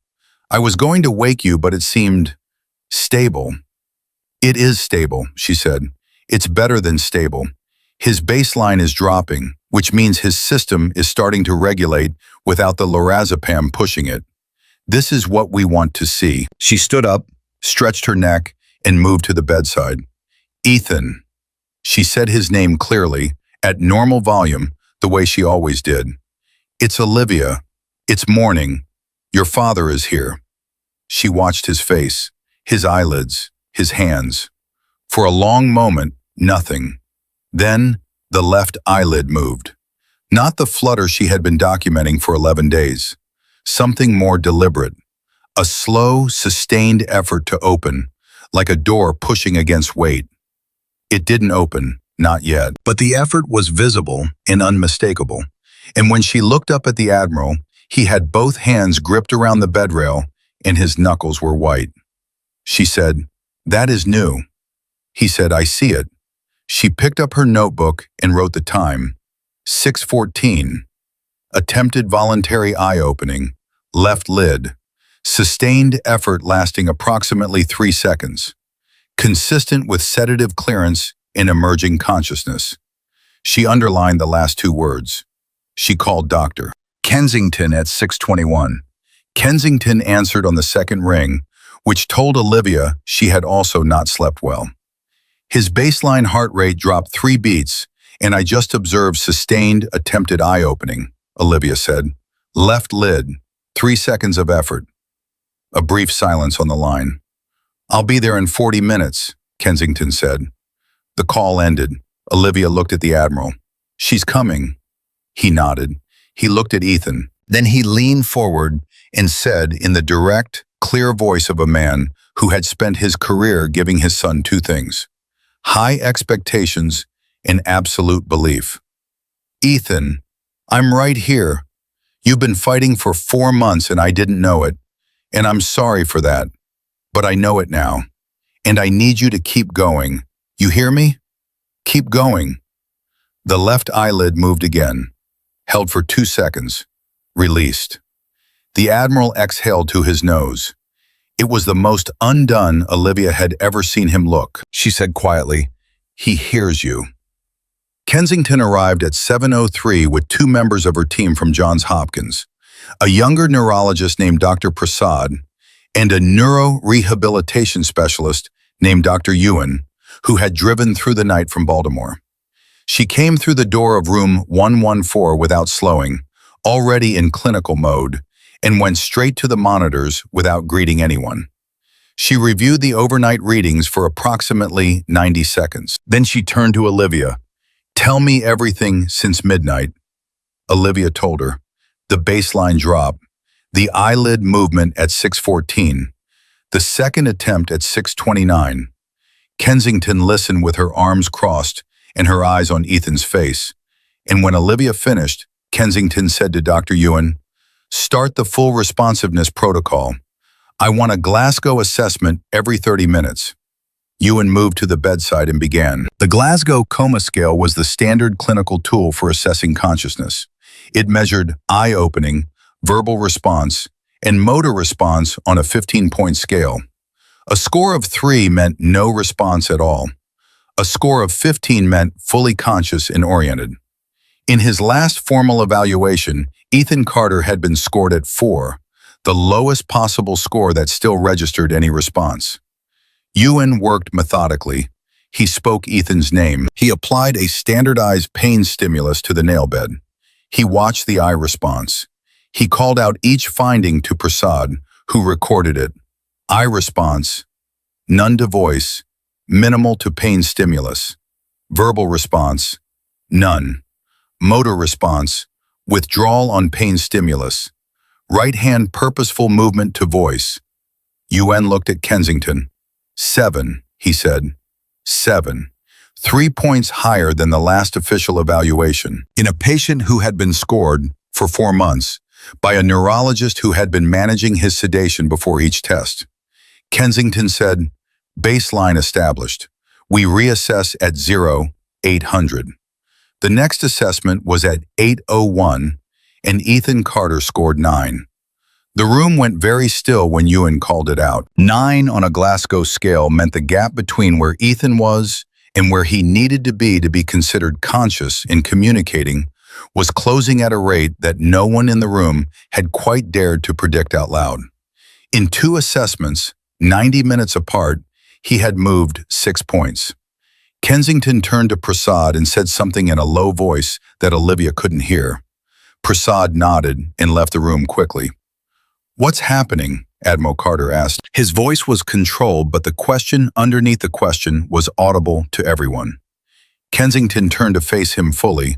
I was going to wake you, but it seemed stable." "It is stable," she said. "It's better than stable. His baseline is dropping, which means his system is starting to regulate without the lorazepam pushing it. This is what we want to see." She stood up, stretched her neck, and moved to the bedside. "Ethan." She said his name clearly, at normal volume, the way she always did. "It's Olivia. It's morning. Your father is here." She watched his face, his eyelids, his hands. For a long moment, nothing. Then, the left eyelid moved. Not the flutter she had been documenting for 11 days. Something more deliberate. A slow, sustained effort to open, like a door pushing against weight. It didn't open, not yet. But the effort was visible and unmistakable. And when she looked up at the Admiral, he had both hands gripped around the bedrail, and his knuckles were white. She said, "That is new." He said, "I see it." She picked up her notebook and wrote the time. 6:14. Attempted voluntary eye-opening. Left lid. Sustained effort lasting approximately 3 seconds. Consistent with sedative clearance in emerging consciousness. She underlined the last 2 words. She called Dr. Kensington at 6:21. Kensington answered on the second ring, which told Olivia she had also not slept well. His baseline heart rate dropped 3 beats, and I just observed sustained attempted eye-opening, Olivia said. Left lid, 3 seconds of effort. A brief silence on the line. "I'll be there in 40 minutes, Kensington said. The call ended. Olivia looked at the Admiral. "She's coming." He nodded. He looked at Ethan. Then he leaned forward and said in the direct, clear voice of a man who had spent his career giving his son 2 things: high expectations and absolute belief. "Ethan, I'm right here. You've been fighting for 4 months and I didn't know it. And I'm sorry for that. But I know it now. And I need you to keep going. You hear me? Keep going." The left eyelid moved again. Held for 2 seconds. Released. The Admiral exhaled to his nose. It was the most undone Olivia had ever seen him look. She said quietly, "He hears you." Kensington arrived at 7:03 with 2 members of her team from Johns Hopkins, a younger neurologist named Dr. Prasad, and a neuro-rehabilitation specialist named Dr. Ewan, who had driven through the night from Baltimore. She came through the door of room 114 without slowing, already in clinical mode, and went straight to the monitors without greeting anyone. She reviewed the overnight readings for approximately 90 seconds. Then she turned to Olivia. "Tell me everything since midnight." Olivia told her. The baseline drop, the eyelid movement at 6:14, the second attempt at 6:29. Kensington listened with her arms crossed and her eyes on Ethan's face. And when Olivia finished, Kensington said to Dr. Ewan, "Start the full responsiveness protocol. I want a Glasgow assessment every 30 minutes. Ewan moved to the bedside and began. The Glasgow Coma Scale was the standard clinical tool for assessing consciousness. It measured eye opening, verbal response, and motor response on a 15-point scale. A score of 3 meant no response at all. A score of 15 meant fully conscious and oriented. In his last formal evaluation, Ethan Carter had been scored at 4, the lowest possible score that still registered any response. Ewan worked methodically. He spoke Ethan's name. He applied a standardized pain stimulus to the nail bed. He watched the eye response. He called out each finding to Prasad, who recorded it. Eye response, none to voice, minimal to pain stimulus. Verbal response, none. Motor response, withdrawal on pain stimulus. Right hand purposeful movement to voice. UN looked at Kensington. 7, he said. 7. 3 points higher than the last official evaluation. In a patient who had been scored, for 4 months, by a neurologist who had been managing his sedation before each test. Kensington said, baseline established. We reassess at 0, 800. The next assessment was at 801, and Ethan Carter scored 9. The room went very still when Ewan called it out. 9 on a Glasgow scale meant the gap between where Ethan was and where he needed to be considered conscious in communicating was closing at a rate that no one in the room had quite dared to predict out loud. In 2 assessments, 90 minutes apart, he had moved 6 points. Kensington turned to Prasad and said something in a low voice that Olivia couldn't hear. Prasad nodded and left the room quickly. What's happening? Admiral Carter asked. His voice was controlled, but the question underneath the question was audible to everyone. Kensington turned to face him fully,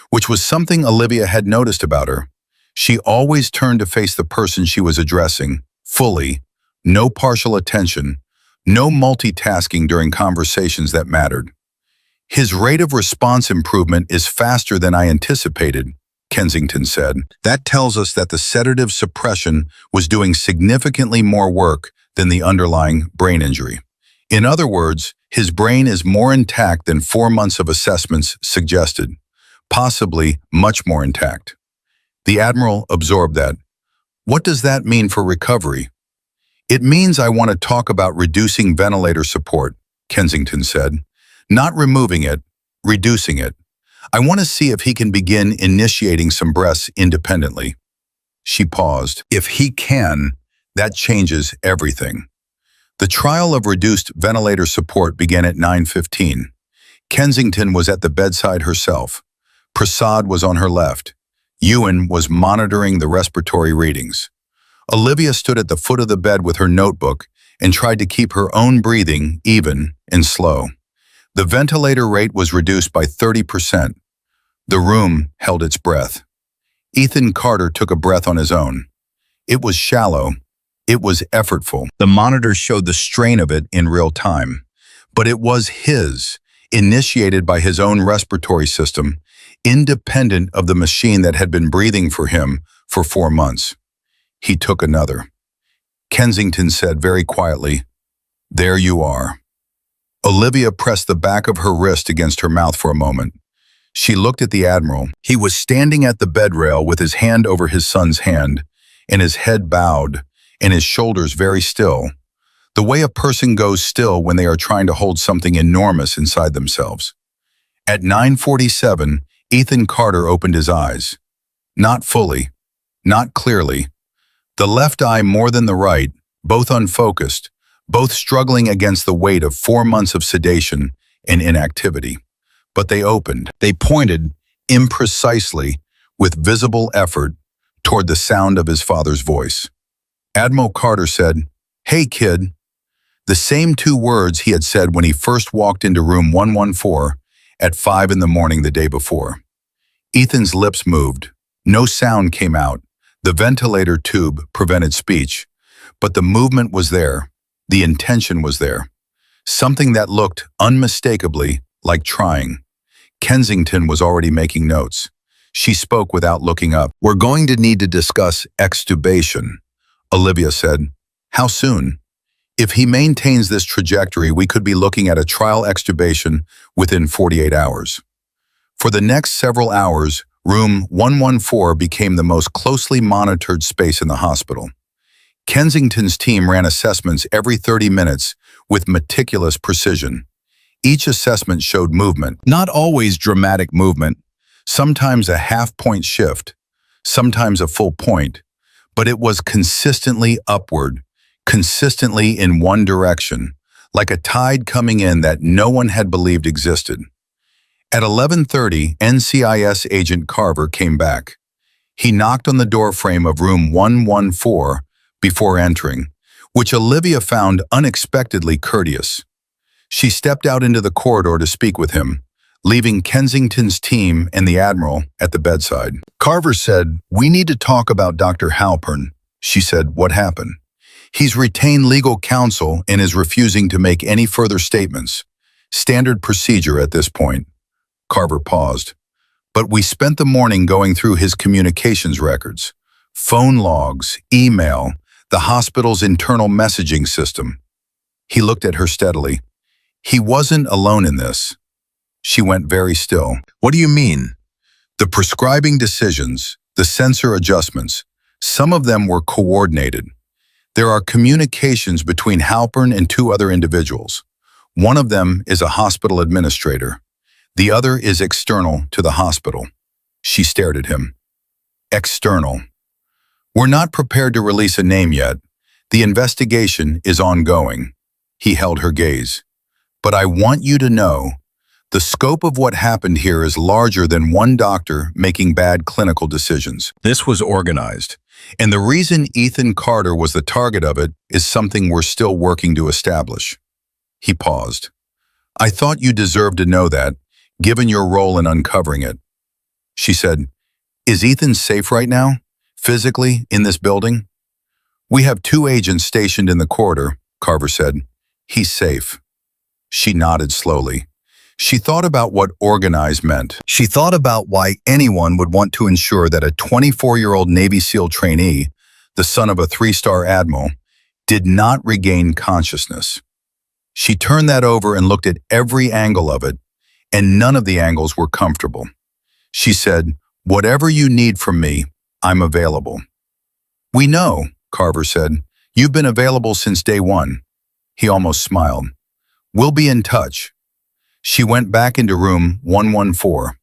which was something Olivia had noticed about her. She always turned to face the person she was addressing, fully, no partial attention, no multitasking during conversations that mattered. His rate of response improvement is faster than I anticipated, Kensington said. That tells us that the sedative suppression was doing significantly more work than the underlying brain injury. In other words, his brain is more intact than 4 months of assessments suggested, possibly much more intact. The Admiral absorbed that. What does that mean for recovery? It means I want to talk about reducing ventilator support, Kensington said. Not removing it, reducing it. I want to see if he can begin initiating some breaths independently. She paused. If he can, that changes everything. The trial of reduced ventilator support began at 9:15. Kensington was at the bedside herself. Prasad was on her left. Ewan was monitoring the respiratory readings. Olivia stood at the foot of the bed with her notebook and tried to keep her own breathing even and slow. The ventilator rate was reduced by 30%. The room held its breath. Ethan Carter took a breath on his own. It was shallow. It was effortful. The monitor showed the strain of it in real time. But it was his, initiated by his own respiratory system, independent of the machine that had been breathing for him for 4 months. He took another. Kensington said very quietly, "There you are." Olivia pressed the back of her wrist against her mouth for a moment. She looked at the Admiral. He was standing at the bed rail with his hand over his son's hand, and his head bowed, and his shoulders very still, the way a person goes still when they are trying to hold something enormous inside themselves. At 9:47, Ethan Carter opened his eyes. Not fully, not clearly. The left eye more than the right, both unfocused, both struggling against the weight of 4 months of sedation and inactivity. But they opened. They pointed, imprecisely, with visible effort, toward the sound of his father's voice. Admiral Carter said, "Hey, kid." The same 2 words he had said when he first walked into room 114 at 5 in the morning the day before. Ethan's lips moved. No sound came out. The ventilator tube prevented speech. But the movement was there. The intention was there. Something that looked unmistakably like trying. Kensington was already making notes. She spoke without looking up. "We're going to need to discuss extubation," Olivia said. "How soon?" "If he maintains this trajectory, we could be looking at a trial extubation within 48 hours. For the next several hours, room 114 became the most closely monitored space in the hospital. Kensington's team ran assessments every 30 minutes with meticulous precision. Each assessment showed movement, not always dramatic movement, sometimes a half-point shift, sometimes a full point, but it was consistently upward, consistently in one direction, like a tide coming in that no one had believed existed. At 11:30, NCIS agent Carver came back. He knocked on the doorframe of room 114 before entering, which Olivia found unexpectedly courteous. She stepped out into the corridor to speak with him, leaving Kensington's team and the Admiral at the bedside. Carver said, "We need to talk about Dr. Halpern." She said, "What happened?" "He's retained legal counsel and is refusing to make any further statements. Standard procedure at this point." Carver paused. "But we spent the morning going through his communications records, phone logs, email, the hospital's internal messaging system." He looked at her steadily. "He wasn't alone in this." She went very still. "What do you mean?" "The prescribing decisions, the sensor adjustments, some of them were coordinated. There are communications between Halpern and two other individuals. One of them is a hospital administrator. The other is external to the hospital." She stared at him. "External. We're not prepared to release a name yet. The investigation is ongoing." He held her gaze. "But I want you to know, the scope of what happened here is larger than one doctor making bad clinical decisions. This was organized. And the reason Ethan Carter was the target of it is something we're still working to establish." He paused. "I thought you deserved to know that, given your role in uncovering it." She said, "Is Ethan safe right now? Physically, in this building?" "We have 2 agents stationed in the corridor," Carver said. "He's safe." She nodded slowly. She thought about what organized meant. She thought about why anyone would want to ensure that a 24-year-old Navy SEAL trainee, the son of a 3-star admiral, did not regain consciousness. She turned that over and looked at every angle of it, and none of the angles were comfortable. She said, "Whatever you need from me, I'm available." "We know," Carver said. "You've been available since day one." He almost smiled. "We'll be in touch." She went back into room 114.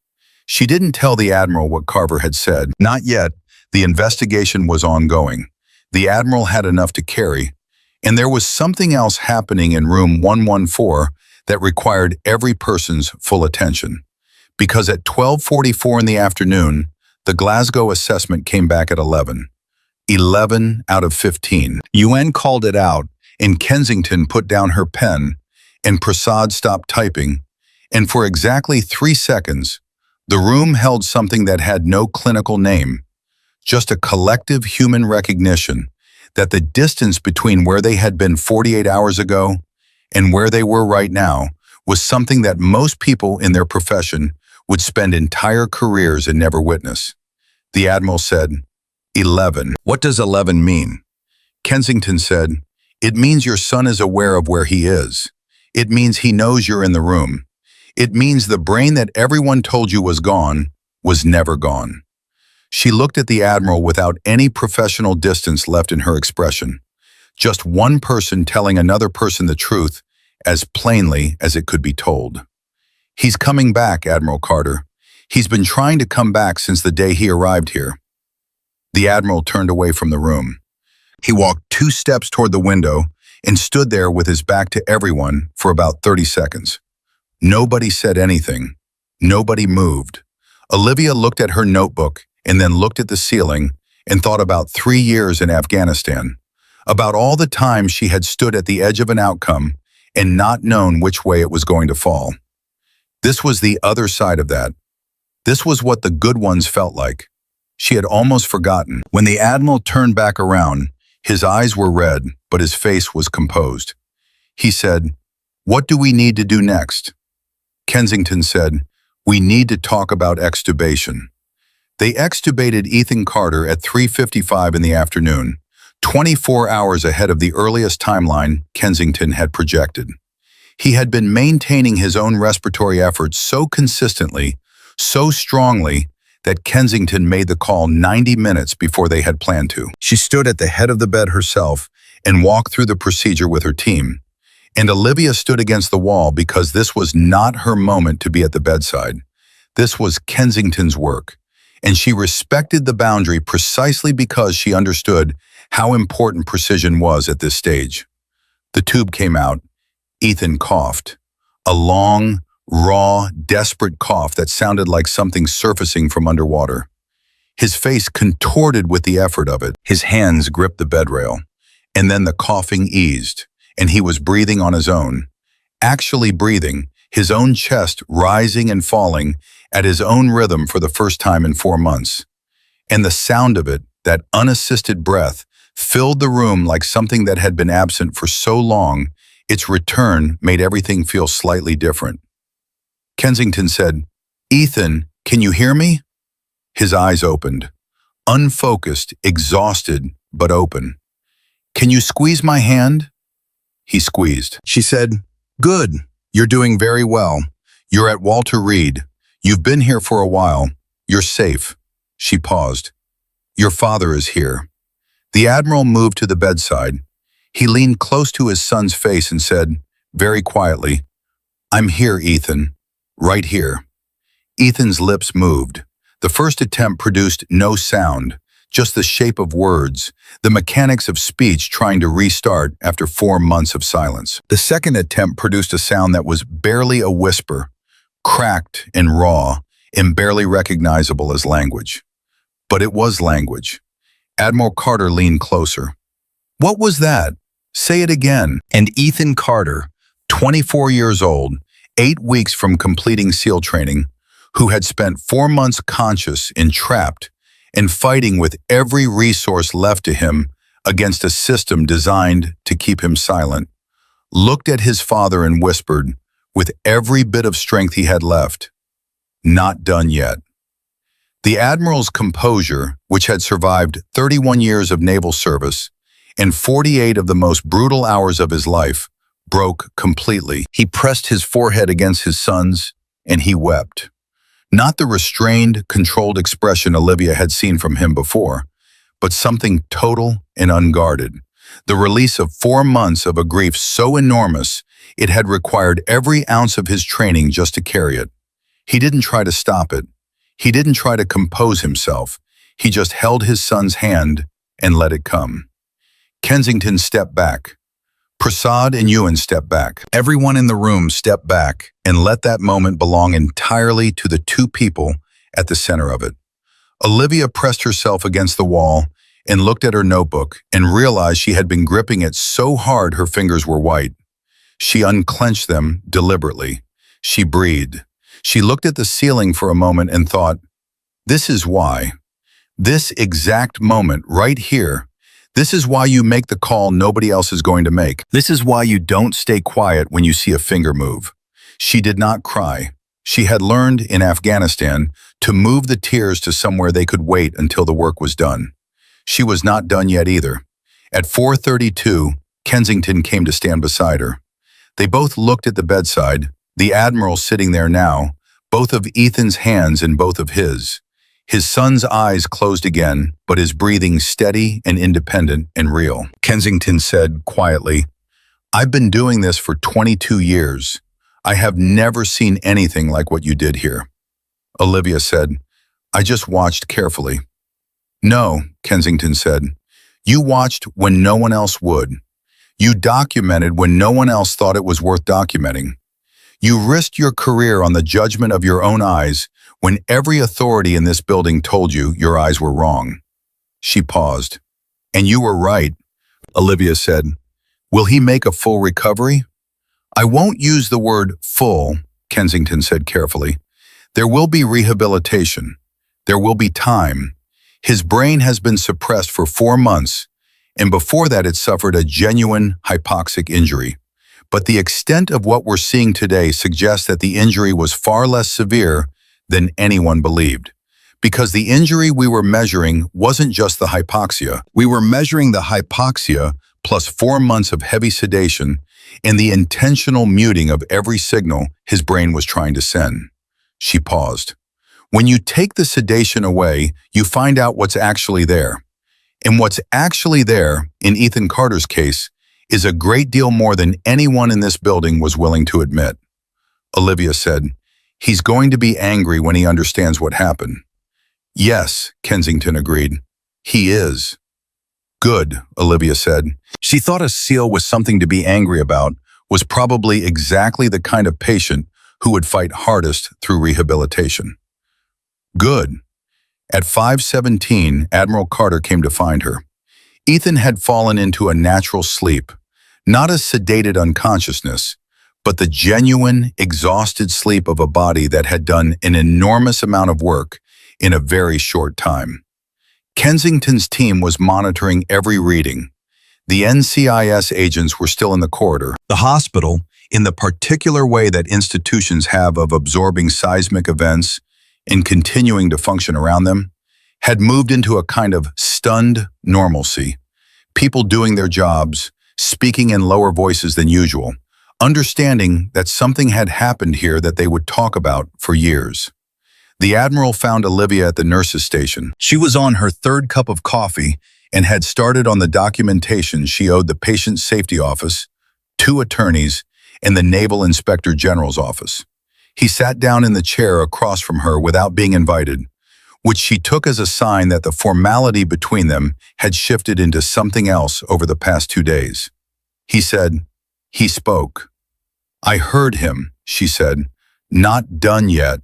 She didn't tell the Admiral what Carver had said. Not yet. The investigation was ongoing. The Admiral had enough to carry, and there was something else happening in room 114 that required every person's full attention. Because at 12:44 in the afternoon, the Glasgow assessment came back at 11. 11 out of 15. UN called it out, and Kensington put down her pen, and Prasad stopped typing, and for exactly 3 seconds, the room held something that had no clinical name, just a collective human recognition that the distance between where they had been 48 hours ago and where they were right now was something that most people in their profession would spend entire careers and never witness. The Admiral said, 11. "What does 11 mean?" Kensington said, "It means your son is aware of where he is. It means he knows you're in the room. It means the brain that everyone told you was gone was never gone." She looked at the Admiral without any professional distance left in her expression. Just one person telling another person the truth as plainly as it could be told. "He's coming back, Admiral Carter. He's been trying to come back since the day he arrived here." The Admiral turned away from the room. He walked 2 steps toward the window and stood there with his back to everyone for about 30 seconds. Nobody said anything. Nobody moved. Olivia looked at her notebook and then looked at the ceiling and thought about 3 years in Afghanistan, about all the times she had stood at the edge of an outcome and not known which way it was going to fall. This was the other side of that. This was what the good ones felt like. She had almost forgotten. When the Admiral turned back around, his eyes were red, but his face was composed. He said, "What do we need to do next?" Kensington said, "We need to talk about extubation." They extubated Ethan Carter at 3:55 in the afternoon, 24 hours ahead of the earliest timeline Kensington had projected. He had been maintaining his own respiratory efforts so consistently, so strongly, that Kensington made the call 90 minutes before they had planned to. She stood at the head of the bed herself and walked through the procedure with her team. And Olivia stood against the wall because this was not her moment to be at the bedside. This was Kensington's work, and she respected the boundary precisely because she understood how important precision was at this stage. The tube came out. Ethan coughed. A long, raw, desperate cough that sounded like something surfacing from underwater. His face contorted with the effort of it. His hands gripped the bedrail. And then the coughing eased, and he was breathing on his own. Actually breathing, his own chest rising and falling at his own rhythm for the first time in 4 months. And the sound of it, that unassisted breath, filled the room like something that had been absent for so long. Its return made everything feel slightly different. Kensington said, "Ethan, can you hear me?" His eyes opened. Unfocused, exhausted, but open. "Can you squeeze my hand?" He squeezed. She said, "Good. You're doing very well. You're at Walter Reed. You've been here for a while. You're safe." She paused. "Your father is here." The Admiral moved to the bedside. He leaned close to his son's face and said, very quietly, "I'm here, Ethan. Right here." Ethan's lips moved. The first attempt produced no sound, just the shape of words, the mechanics of speech trying to restart after 4 months of silence. The second attempt produced a sound that was barely a whisper, cracked and raw, and barely recognizable as language. But it was language. Admiral Carter leaned closer. "What was that? Say it again." And Ethan Carter, 24 years old, 8 weeks from completing SEAL training, who had spent 4 months conscious and trapped and fighting with every resource left to him against a system designed to keep him silent, looked at his father and whispered, with every bit of strength he had left, "Not done yet." The Admiral's composure, which had survived 31 years of naval service and 48 of the most brutal hours of his life, broke completely. He pressed his forehead against his son's, and he wept. Not the restrained, controlled expression Olivia had seen from him before, but something total and unguarded. The release of 4 months of a grief so enormous, it had required every ounce of his training just to carry it. He didn't try to stop it. He didn't try to compose himself. He just held his son's hand and let it come. Kensington stepped back. Prasad and Ewan stepped back. Everyone in the room stepped back and let that moment belong entirely to the 2 people at the center of it. Olivia pressed herself against the wall and looked at her notebook and realized she had been gripping it so hard her fingers were white. She unclenched them deliberately. She breathed. She looked at the ceiling for a moment and thought, "This is why. This exact moment right here. This is why you make the call nobody else is going to make. This is why you don't stay quiet when you see a finger move." She did not cry. She had learned in Afghanistan to move the tears to somewhere they could wait until the work was done. She was not done yet either. At 4:32, Kensington came to stand beside her. They both looked at the bedside, the Admiral sitting there now, both of Ethan's hands in both of his. His son's eyes closed again, but his breathing steady and independent and real. Kensington said quietly, "I've been doing this for 22 years. I have never seen anything like what you did here." Olivia said, "I just watched carefully." "No," Kensington said. "You watched when no one else would. You documented when no one else thought it was worth documenting. You risked your career on the judgment of your own eyes when every authority in this building told you your eyes were wrong." She paused. "And you were right," Olivia said. "Will he make a full recovery?" "I won't use the word full," Kensington said carefully. "There will be rehabilitation. There will be time. His brain has been suppressed for 4 months, and before that it suffered a genuine hypoxic injury. But the extent of what we're seeing today suggests that the injury was far less severe than anyone believed. Because the injury we were measuring wasn't just the hypoxia. We were measuring the hypoxia plus 4 months of heavy sedation and the intentional muting of every signal his brain was trying to send." She paused. "When you take the sedation away, you find out what's actually there. And what's actually there, in Ethan Carter's case, is a great deal more than anyone in this building was willing to admit." Olivia said, "He's going to be angry when he understands what happened." "Yes," Kensington agreed. "He is." "Good," Olivia said. She thought a SEAL was something to be angry about, was probably exactly the kind of patient who would fight hardest through rehabilitation. Good. At 5:17, Admiral Carter came to find her. Ethan had fallen into a natural sleep, not a sedated unconsciousness, but the genuine, exhausted sleep of a body that had done an enormous amount of work in a very short time. Kensington's team was monitoring every reading. The NCIS agents were still in the corridor. The hospital, in the particular way that institutions have of absorbing seismic events and continuing to function around them, had moved into a kind of stunned normalcy. People doing their jobs, speaking in lower voices than usual, understanding that something had happened here that they would talk about for years. The Admiral found Olivia at the nurse's station. She was on her third cup of coffee and had started on the documentation she owed the Patient Safety Office, 2 attorneys, and the Naval Inspector General's office. He sat down in the chair across from her without being invited, which she took as a sign that the formality between them had shifted into something else over the past 2 days. He said, he spoke. I heard him, she said, not done yet.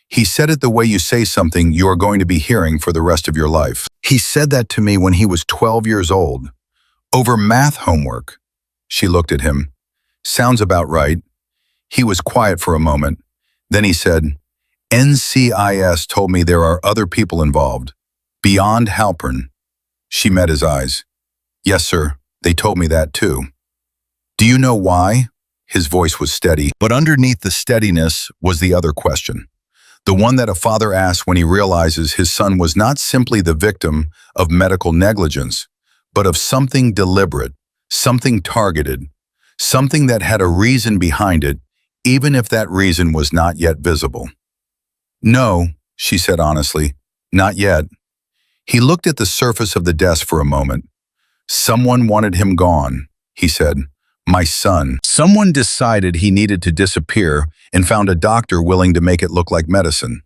He said it the way you say something you are going to be hearing for the rest of your life. He said that to me when he was 12 years old. Over math homework. She looked at him. Sounds about right. He was quiet for a moment. Then he said, NCIS told me there are other people involved. Beyond Halpern. She met his eyes. Yes, sir. They told me that too. Do you know why? His voice was steady, but underneath the steadiness was the other question. The one that a father asks when he realizes his son was not simply the victim of medical negligence, but of something deliberate, something targeted, something that had a reason behind it, even if that reason was not yet visible. No, she said honestly, not yet. He looked at the surface of the desk for a moment. Someone wanted him gone, he said. My son. Someone decided he needed to disappear and found a doctor willing to make it look like medicine.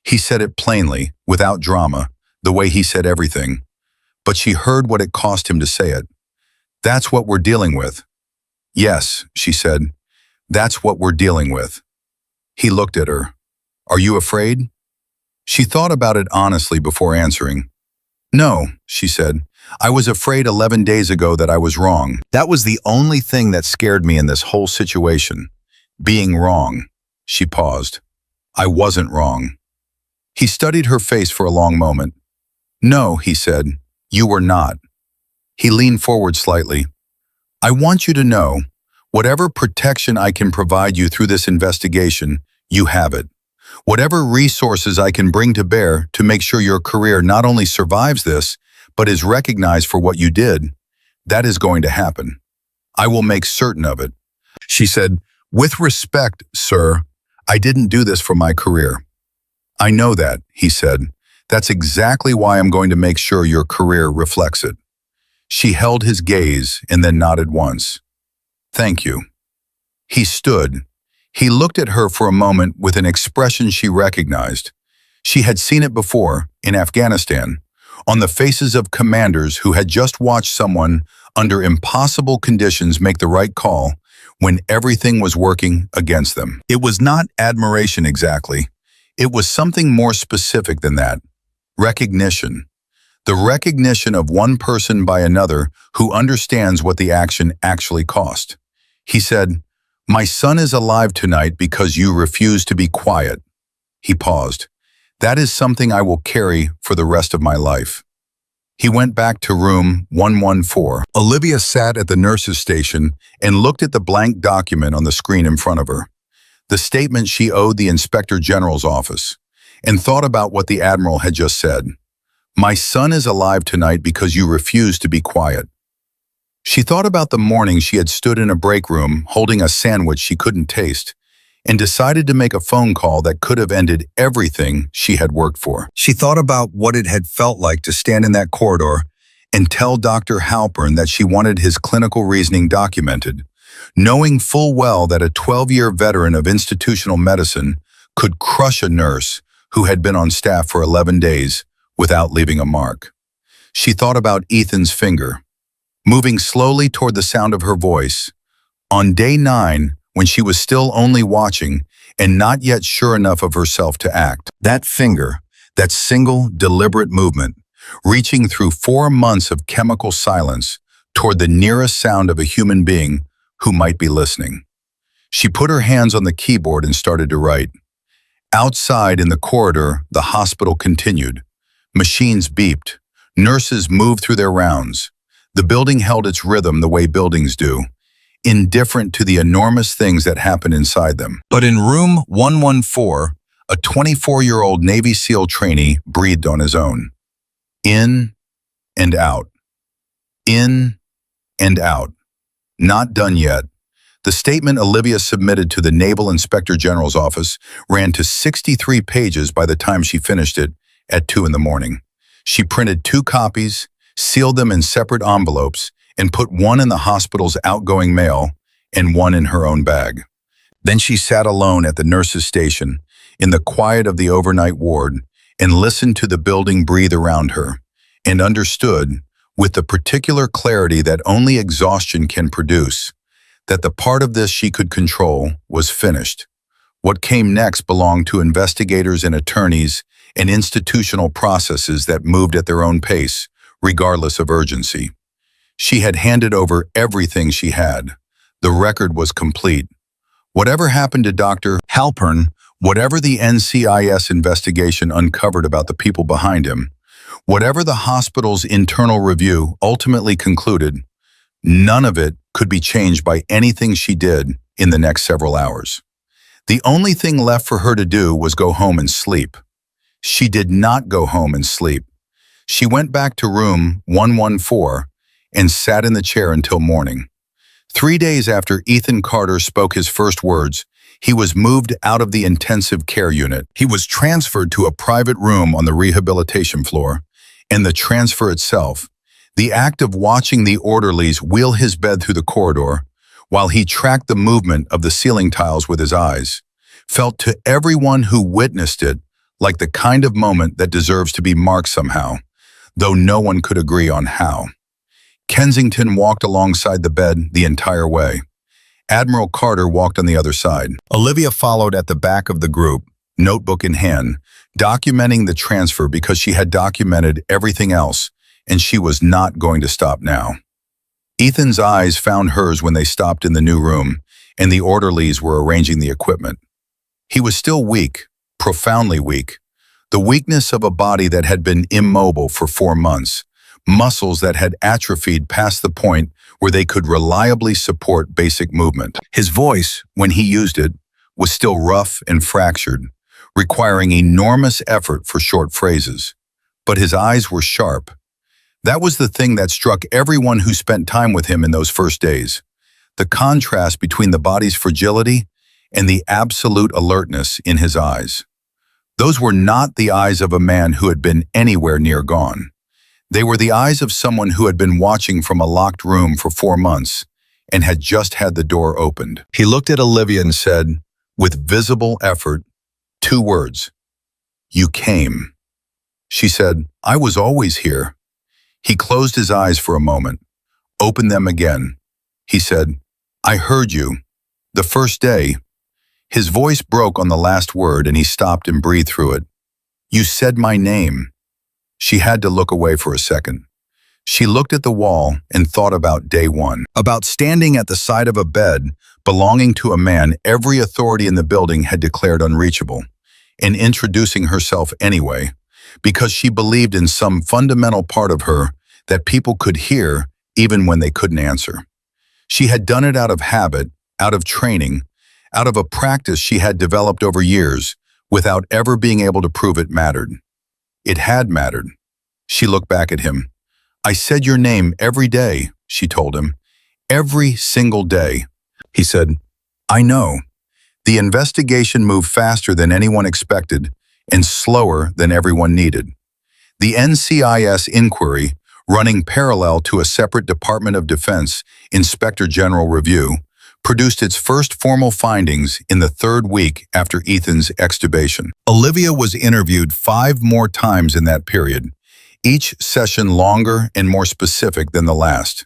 He said it plainly, without drama, the way he said everything. But she heard what it cost him to say it. That's what we're dealing with. Yes, she said. That's what we're dealing with. He looked at her. Are you afraid? She thought about it honestly before answering. No, she said. I was afraid 11 days ago that I was wrong. That was the only thing that scared me in this whole situation. Being wrong. She paused. I wasn't wrong. He studied her face for a long moment. No, he said, you were not. He leaned forward slightly. I want you to know, whatever protection I can provide you through this investigation, you have it. Whatever resources I can bring to bear to make sure your career not only survives this, but is recognized for what you did, that is going to happen. I will make certain of it. She said, with respect, sir, I didn't do this for my career. I know that, he said. That's exactly why I'm going to make sure your career reflects it. She held his gaze and then nodded once. Thank you. He stood. He looked at her for a moment with an expression she recognized. She had seen it before, in Afghanistan, on the faces of commanders who had just watched someone under impossible conditions make the right call when everything was working against them. It was not admiration exactly. It was something more specific than that. Recognition. The recognition of one person by another who understands what the action actually cost. He said, my son is alive tonight because you refuse to be quiet. He paused. That is something I will carry for the rest of my life. He went back to room 114. Olivia sat at the nurse's station and looked at the blank document on the screen in front of her, the statement she owed the Inspector General's office, and thought about what the Admiral had just said. My son is alive tonight because you refuse to be quiet. She thought about the morning she had stood in a break room holding a sandwich she couldn't taste, and decided to make a phone call that could have ended everything she had worked for. She thought about what it had felt like to stand in that corridor and tell Dr. Halpern that she wanted his clinical reasoning documented, knowing full well that a 12-year veteran of institutional medicine could crush a nurse who had been on staff for 11 days without leaving a mark. She thought about Ethan's finger, moving slowly toward the sound of her voice, On day 9, when she was still only watching and not yet sure enough of herself to act, that finger, that single, deliberate movement, reaching through 4 months of chemical silence toward the nearest sound of a human being who might be listening. She put her hands on the keyboard and started to write. Outside in the corridor, the hospital continued. Machines beeped. Nurses moved through their rounds. The building held its rhythm the way buildings do, indifferent to the enormous things that happen inside them. But in room 114, a 24-year-old Navy SEAL trainee breathed on his own. In and out. In and out. Not done yet. The statement Olivia submitted to the Naval Inspector General's office ran to 63 pages by the time she finished it at 2 in the morning. She printed 2 copies, sealed them in separate envelopes, and put one in the hospital's outgoing mail and one in her own bag. Then she sat alone at the nurse's station, in the quiet of the overnight ward, and listened to the building breathe around her, and understood, with the particular clarity that only exhaustion can produce, that the part of this she could control was finished. What came next belonged to investigators and attorneys and institutional processes that moved at their own pace, regardless of urgency. She had handed over everything she had. The record was complete. Whatever happened to Dr. Halpern, whatever the NCIS investigation uncovered about the people behind him, whatever the hospital's internal review ultimately concluded, none of it could be changed by anything she did in the next several hours. The only thing left for her to do was go home and sleep. She did not go home and sleep. She went back to room 114 and sat in the chair until morning. 3 days after Ethan Carter spoke his first words, he was moved out of the intensive care unit. He was transferred to a private room on the rehabilitation floor, and the transfer itself, the act of watching the orderlies wheel his bed through the corridor, while he tracked the movement of the ceiling tiles with his eyes, felt to everyone who witnessed it like the kind of moment that deserves to be marked somehow, though no one could agree on how. Kensington walked alongside the bed the entire way. Admiral Carter walked on the other side. Olivia followed at the back of the group, notebook in hand, documenting the transfer because she had documented everything else, and she was not going to stop now. Ethan's eyes found hers when they stopped in the new room, and the orderlies were arranging the equipment. He was still weak, profoundly weak, the weakness of a body that had been immobile for 4 months, muscles that had atrophied past the point where they could reliably support basic movement. His voice, when he used it, was still rough and fractured, requiring enormous effort for short phrases. But his eyes were sharp. That was the thing that struck everyone who spent time with him in those first days. The contrast between the body's fragility and the absolute alertness in his eyes. Those were not the eyes of a man who had been anywhere near gone. They were the eyes of someone who had been watching from a locked room for 4 months and had just had the door opened. He looked at Olivia and said, with visible effort, 2 words, "You came." She said, "I was always here." He closed his eyes for a moment, opened them again. He said, "I heard you. The first day." His voice broke on the last word and he stopped and breathed through it. "You said my name." She had to look away for a second. She looked at the wall and thought about day 1, about standing at the side of a bed belonging to a man every authority in the building had declared unreachable, and introducing herself anyway, because she believed in some fundamental part of her that people could hear even when they couldn't answer. She had done it out of habit, out of training, out of a practice she had developed over years without ever being able to prove it mattered. It had mattered. She looked back at him. "I said your name every day," she told him. "Every single day." He said, "I know." The investigation moved faster than anyone expected and slower than everyone needed. The NCIS inquiry, running parallel to a separate Department of Defense Inspector General review, produced its first formal findings in the 3rd week after Ethan's extubation. Olivia was interviewed 5 more times in that period, each session longer and more specific than the last.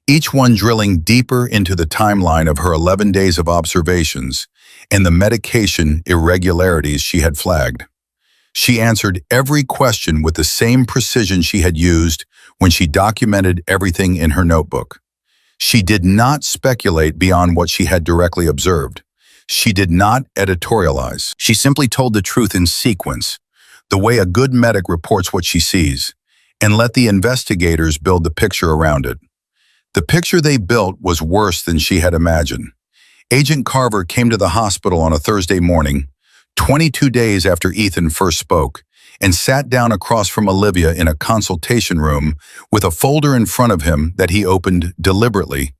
each one drilling deeper into the timeline of her 11 days of observations and the medication irregularities she had flagged. She answered every question with the same precision she had used when she documented everything in her notebook. She did not speculate beyond what she had directly observed. She did not editorialize. She simply told the truth in sequence, the way a good medic reports what she sees, and let the investigators build the picture around it. The picture they built was worse than she had imagined. Agent Carver came to the hospital on a Thursday morning, 22 days after Ethan first spoke, and sat down across from Olivia in a consultation room with a folder in front of him that he opened deliberately,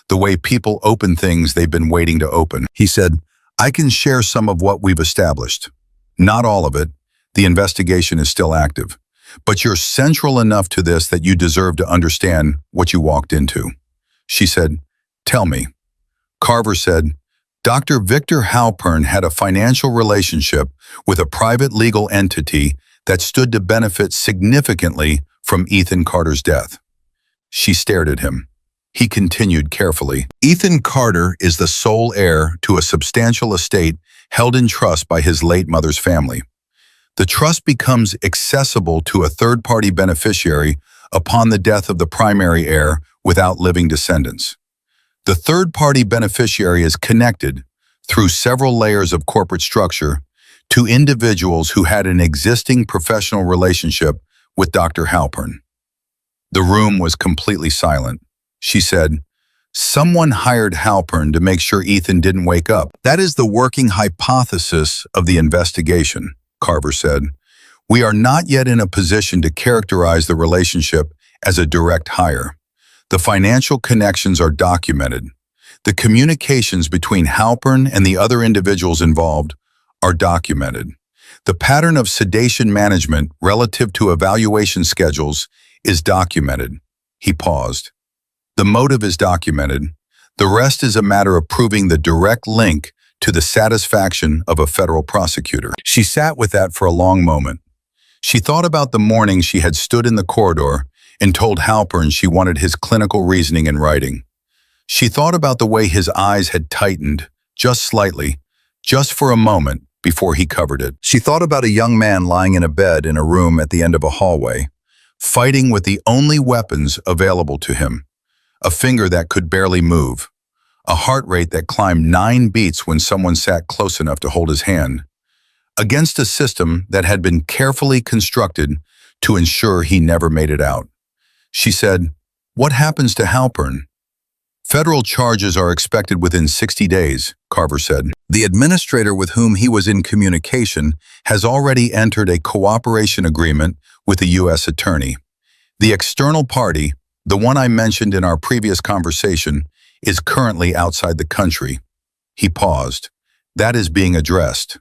the way people open things they've been waiting to open. He said, "I can share some of what we've established. Not all of it. The investigation is still active. But you're central enough to this that you deserve to understand what you walked into." She said, "Tell me." Carver said, "Dr. Victor Halpern had a financial relationship with a private legal entity that stood to benefit significantly from Ethan Carter's death." She stared at him. He continued carefully, "Ethan Carter is the sole heir to a substantial estate held in trust by his late mother's family. The trust becomes accessible to a third-party beneficiary upon the death of the primary heir without living descendants. The third-party beneficiary is connected, through several layers of corporate structure, to individuals who had an existing professional relationship with Dr. Halpern." The room was completely silent. She said, "Someone hired Halpern to make sure Ethan didn't wake up. That is the working hypothesis of the investigation," Carver said. "We are not yet in a position to characterize the relationship as a direct hire. The financial connections are documented. The communications between Halpern and the other individuals involved are documented. The pattern of sedation management relative to evaluation schedules is documented." He paused. "The motive is documented. The rest is a matter of proving the direct link to the satisfaction of a federal prosecutor." She sat with that for a long moment. She thought about the morning she had stood in the corridor and told Halpern she wanted his clinical reasoning in writing. She thought about the way his eyes had tightened, just slightly, just for a moment, before he covered it. She thought about a young man lying in a bed in a room at the end of a hallway, fighting with the only weapons available to him, a finger that could barely move, a heart rate that climbed 9 beats when someone sat close enough to hold his hand, against a system that had been carefully constructed to ensure he never made it out. She said, "What happens to Halpern?" "Federal charges are expected within 60 days, Carver said. "The administrator with whom he was in communication has already entered a cooperation agreement with the U.S. attorney. The external party, the one I mentioned in our previous conversation, is currently outside the country." He paused. "That is being addressed."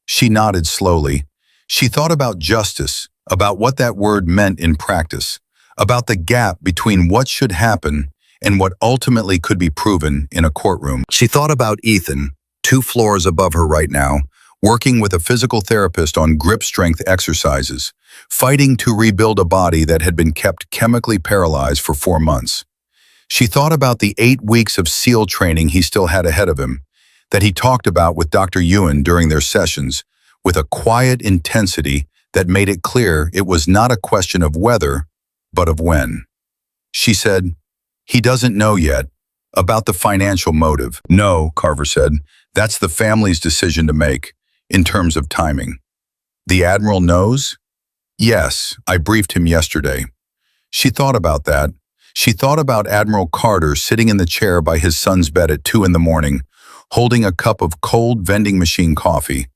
She nodded slowly. She thought about justice, about what that word meant in practice, about the gap between what should happen and what ultimately could be proven in a courtroom. She thought about Ethan, 2 floors above her right now, working with a physical therapist on grip strength exercises, fighting to rebuild a body that had been kept chemically paralyzed for 4 months. She thought about the 8 weeks of SEAL training he still had ahead of him, that he talked about with Dr. Ewan during their sessions, with a quiet intensity that made it clear it was not a question of whether, but of when. She said, "He doesn't know yet." About the financial motive. "No," Carver said. "That's the family's decision to make, in terms of timing." "The Admiral knows?" "Yes, I briefed him yesterday." She thought about that. She thought about Admiral Carter sitting in the chair by his son's bed at 2 in the morning, holding a cup of cold vending machine coffee,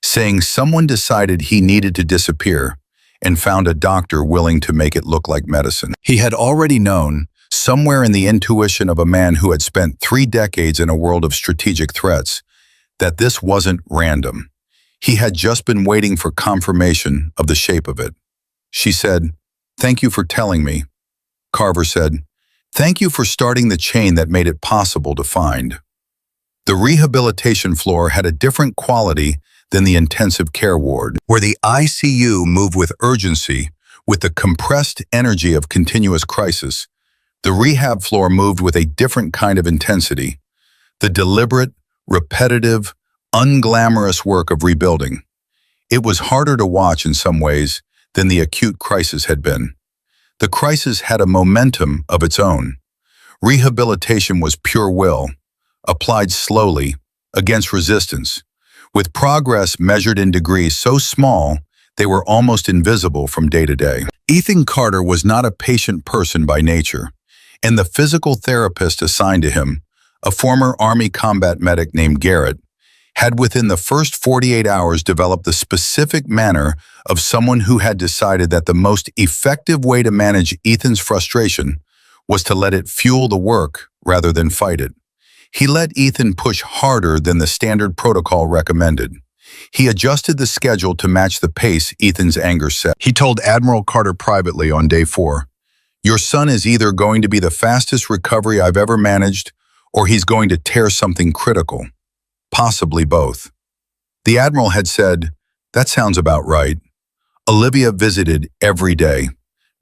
saying someone decided he needed to disappear and found a doctor willing to make it look like medicine. He had already known, somewhere in the intuition of a man who had spent 3 decades in a world of strategic threats, that this wasn't random. He had just been waiting for confirmation of the shape of it. She said, "Thank you for telling me." Carver said, "Thank you for starting the chain that made it possible to find." The rehabilitation floor had a different quality than the intensive care ward, where the ICU moved with urgency, with the compressed energy of continuous crisis. The rehab floor moved with a different kind of intensity, the deliberate, repetitive, unglamorous work of rebuilding. It was harder to watch in some ways than the acute crisis had been. The crisis had a momentum of its own. Rehabilitation was pure will, applied slowly, against resistance, with progress measured in degrees so small they were almost invisible from day to day. Ethan Carter was not a patient person by nature, and the physical therapist assigned to him, a former Army combat medic named Garrett, had within the first 48 hours developed the specific manner of someone who had decided that the most effective way to manage Ethan's frustration was to let it fuel the work rather than fight it. He let Ethan push harder than the standard protocol recommended. He adjusted the schedule to match the pace Ethan's anger set. He told Admiral Carter privately on day 4, "Your son is either going to be the fastest recovery I've ever managed, or he's going to tear something critical. Possibly both." The Admiral had said, "That sounds about right." Olivia visited every day.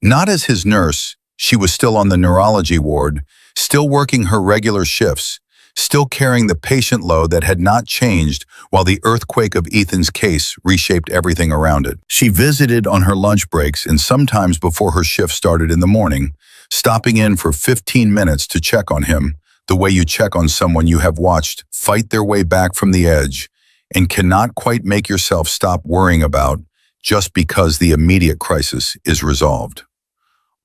Not as his nurse, she was still on the neurology ward, still working her regular shifts, still carrying the patient load that had not changed while the earthquake of Ethan's case reshaped everything around it. She visited on her lunch breaks and sometimes before her shift started in the morning, stopping in for 15 minutes to check on him, the way you check on someone you have watched fight their way back from the edge and cannot quite make yourself stop worrying about just because the immediate crisis is resolved.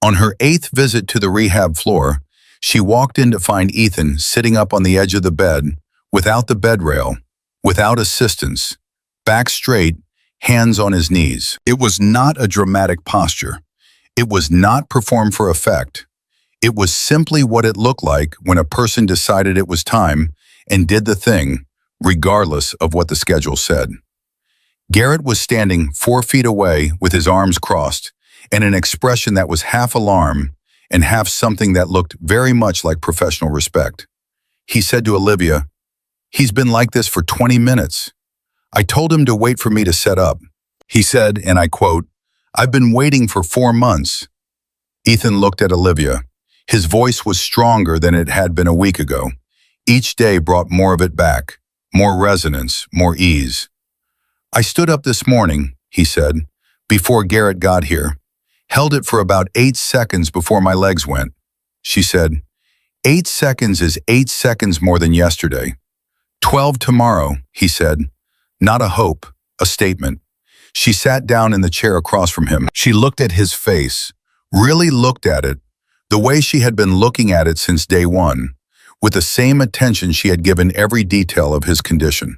On her 8th visit to the rehab floor, she walked in to find Ethan sitting up on the edge of the bed, without the bed rail, without assistance, back straight, hands on his knees. It was not a dramatic posture. It was not performed for effect. It was simply what it looked like when a person decided it was time and did the thing, regardless of what the schedule said. Garrett was standing 4 feet away with his arms crossed and an expression that was half alarm and have something that looked very much like professional respect. He said to Olivia, "He's been like this for 20 minutes. I told him to wait for me to set up." He said, and I quote, "I've been waiting for 4 months." Ethan looked at Olivia. His voice was stronger than it had been a week ago. Each day brought more of it back, more resonance, more ease. "I stood up this morning," he said, "before Garrett got here. Held it for about 8 seconds before my legs went." She said, 8 seconds is 8 seconds more than yesterday. 12 tomorrow," he said. Not a hope, a statement. She sat down in the chair across from him. She looked at his face, really looked at it, the way she had been looking at it since day 1, with the same attention she had given every detail of his condition.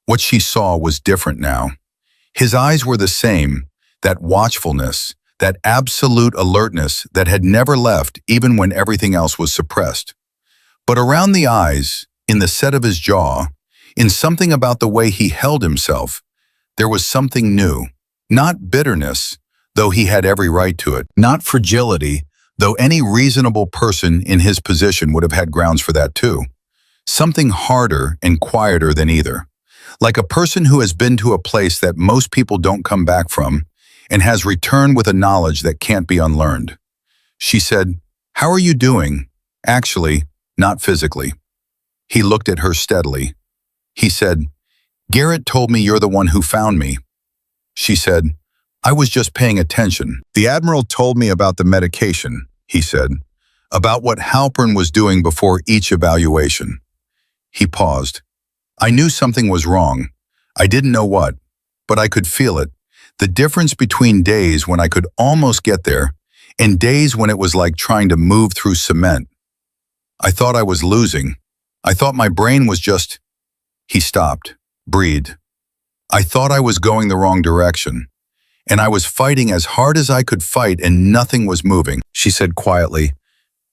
What she saw was different now. His eyes were the same, that watchfulness, that absolute alertness that had never left even when everything else was suppressed. But around the eyes, in the set of his jaw, in something about the way he held himself, there was something new. Not bitterness, though he had every right to it. Not fragility, though any reasonable person in his position would have had grounds for that too. Something harder and quieter than either. Like a person who has been to a place that most people don't come back from, and has returned with a knowledge that can't be unlearned. She said, "How are you doing?" Actually, not physically. He looked at her steadily. He said, "Garrett told me you're the one who found me." She said, "I was just paying attention." "The Admiral told me about the medication," he said, "about what Halpern was doing before each evaluation." He paused. "I knew something was wrong. I didn't know what, but I could feel it. The difference between days when I could almost get there and days when it was like trying to move through cement. I thought I was losing. I thought my brain was just..." He stopped, breathed. "I thought I was going the wrong direction, and I was fighting as hard as I could fight and nothing was moving." She said quietly,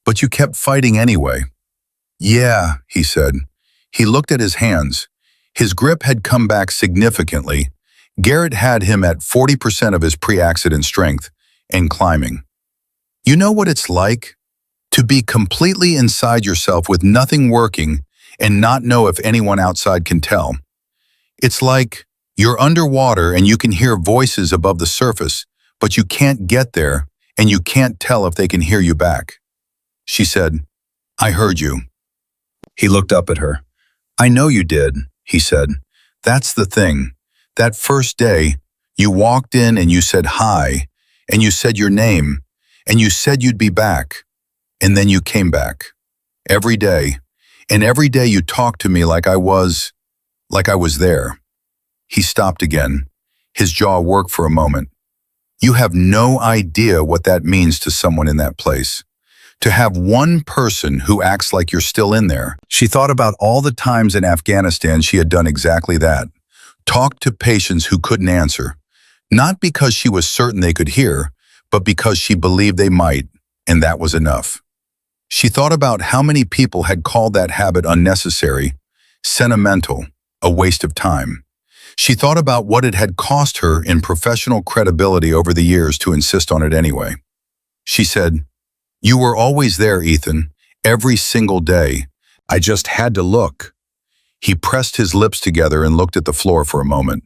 "But you kept fighting anyway." "Yeah," he said. He looked at his hands. His grip had come back significantly. Garrett had him at 40% of his pre-accident strength and climbing. "You know what it's like? To be completely inside yourself with nothing working and not know if anyone outside can tell. It's like you're underwater and you can hear voices above the surface, but you can't get there and you can't tell if they can hear you back." She said, "I heard you." He looked up at her. "I know you did," he said. "That's the thing. That first day, you walked in and you said hi, and you said your name, and you said you'd be back, and then you came back. Every day, and every day you talked to me like I was there." He stopped again. His jaw worked for a moment. "You have no idea what that means to someone in that place. To have one person who acts like you're still in there." She thought about all the times in Afghanistan she had done exactly that. Talked to patients who couldn't answer. Not because she was certain they could hear, but because she believed they might, and that was enough. She thought about how many people had called that habit unnecessary, sentimental, a waste of time. She thought about what it had cost her in professional credibility over the years to insist on it anyway. She said, "You were always there, Ethan, every single day. I just had to look." He pressed his lips together and looked at the floor for a moment.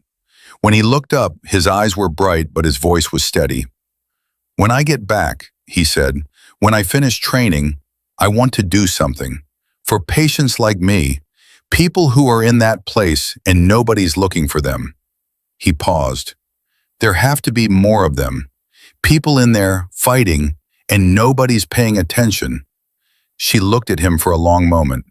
When he looked up, his eyes were bright, but his voice was steady. "When I get back," he said, "when I finish training, I want to do something. For patients like me, people who are in that place and nobody's looking for them." He paused. "There have to be more of them. People in there fighting and nobody's paying attention." She looked at him for a long moment.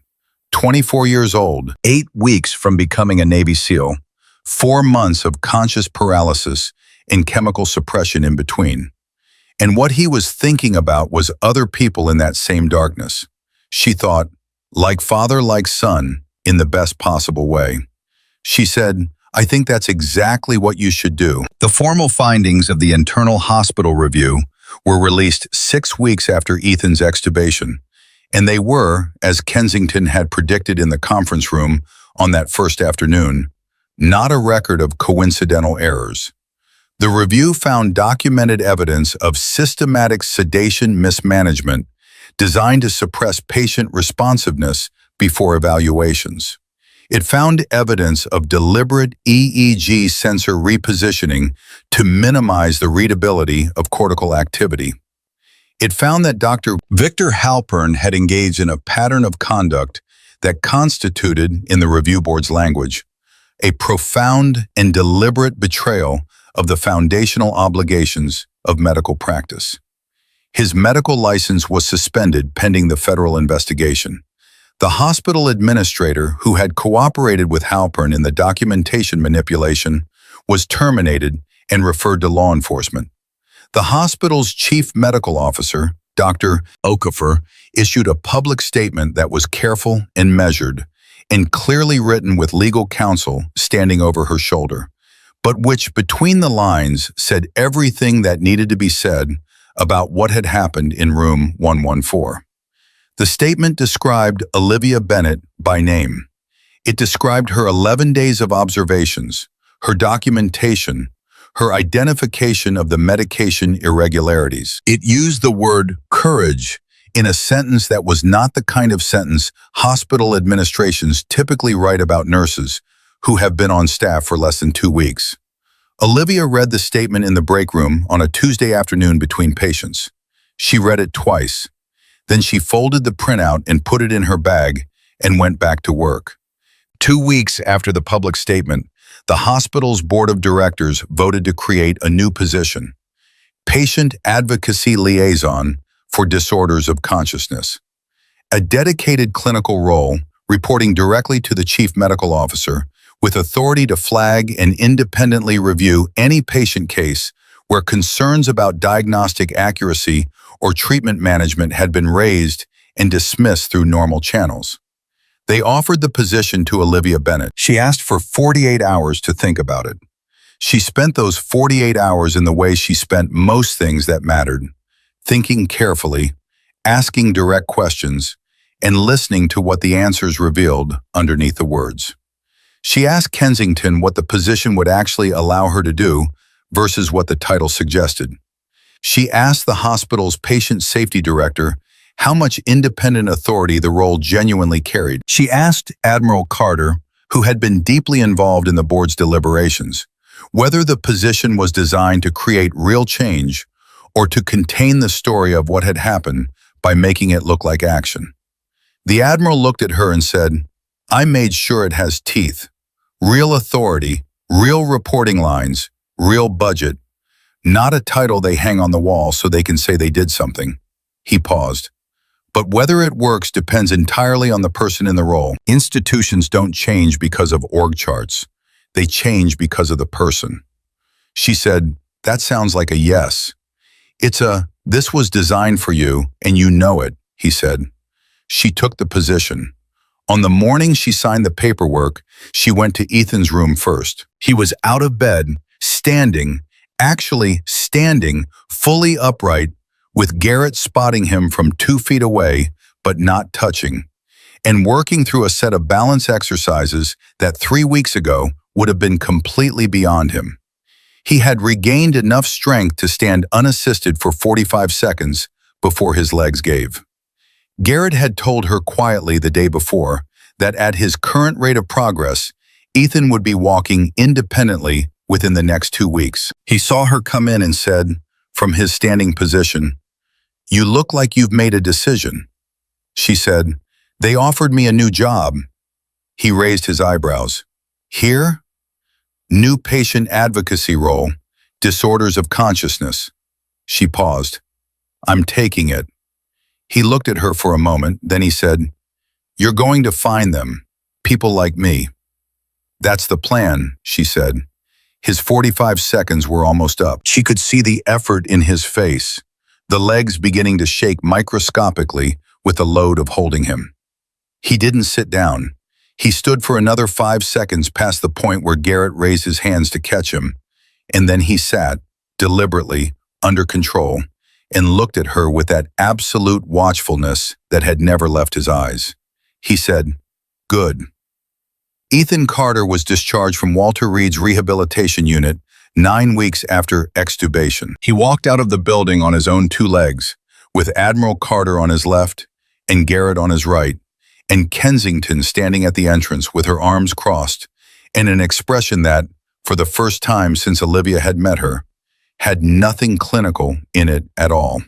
24 years old, 8 weeks from becoming a Navy SEAL, 4 months of conscious paralysis and chemical suppression in between. And what he was thinking about was other people in that same darkness. She thought, like father, like son, in the best possible way. She said, "I think that's exactly what you should do." The formal findings of the internal hospital review were released 6 weeks after Ethan's extubation, and they were, as Kensington had predicted in the conference room on that first afternoon, not a record of coincidental errors. The review found documented evidence of systematic sedation mismanagement designed to suppress patient responsiveness before evaluations. It found evidence of deliberate EEG sensor repositioning to minimize the readability of cortical activity. It found that Dr. Victor Halpern had engaged in a pattern of conduct that constituted, in the review board's language, a profound and deliberate betrayal of the foundational obligations of medical practice. His medical license was suspended pending the federal investigation. The hospital administrator who had cooperated with Halpern in the documentation manipulation was terminated and referred to law enforcement. The hospital's chief medical officer, Dr. Okafor, issued a public statement that was careful and measured, and clearly written with legal counsel standing over her shoulder, but which, between the lines, said everything that needed to be said about what had happened in room 114. The statement described Olivia Bennett by name. It described her 11 days of observations, her documentation, her identification of the medication irregularities. It used the word courage in a sentence that was not the kind of sentence hospital administrations typically write about nurses who have been on staff for less than 2 weeks. Olivia read the statement in the break room on a Tuesday afternoon between patients. She read it twice. Then she folded the printout and put it in her bag and went back to work. 2 weeks after the public statement, the hospital's board of directors voted to create a new position, Patient Advocacy Liaison for Disorders of Consciousness. A dedicated clinical role reporting directly to the chief medical officer with authority to flag and independently review any patient case where concerns about diagnostic accuracy or treatment management had been raised and dismissed through normal channels. They offered the position to Olivia Bennett. She asked for 48 hours to think about it. She spent those 48 hours in the way she spent most things that mattered, thinking carefully, asking direct questions, and listening to what the answers revealed underneath the words. She asked Kensington what the position would actually allow her to do versus what the title suggested. She asked the hospital's patient safety director how much independent authority the role genuinely carried. She asked Admiral Carter, who had been deeply involved in the board's deliberations, whether the position was designed to create real change or to contain the story of what had happened by making it look like action. The Admiral looked at her and said, "I made sure it has teeth, real authority, real reporting lines, real budget, not a title they hang on the wall so they can say they did something." He paused. "But whether it works depends entirely on the person in the role. Institutions don't change because of org charts. They change because of the person." She said, "That sounds like a yes." "This was designed for you, and you know it," he said. She took the position. On the morning she signed the paperwork, she went to Ethan's room first. He was out of bed, actually standing, fully upright, with Garrett spotting him from 2 feet away, but not touching, and working through a set of balance exercises that 3 weeks ago would have been completely beyond him. He had regained enough strength to stand unassisted for 45 seconds before his legs gave. Garrett had told her quietly the day before that at his current rate of progress, Ethan would be walking independently within the next 2 weeks. He saw her come in and said, from his standing position, "You look like you've made a decision." She said, "They offered me a new job." He raised his eyebrows. "Here?" "New patient advocacy role, disorders of consciousness." She paused. "I'm taking it." He looked at her for a moment, then he said, "You're going to find them, people like me." "That's the plan," she said. His 45 seconds were almost up. She could see the effort in his face, the legs beginning to shake microscopically with the load of holding him. He didn't sit down. He stood for another 5 seconds past the point where Garrett raised his hands to catch him, and then he sat, deliberately, under control, and looked at her with that absolute watchfulness that had never left his eyes. He said, "Good." Ethan Carter was discharged from Walter Reed's rehabilitation unit 9 weeks after extubation. He walked out of the building on his own 2 legs, with Admiral Carter on his left and Garrett on his right, and Kensington standing at the entrance with her arms crossed, and an expression that, for the first time since Olivia had met her, had nothing clinical in it at all.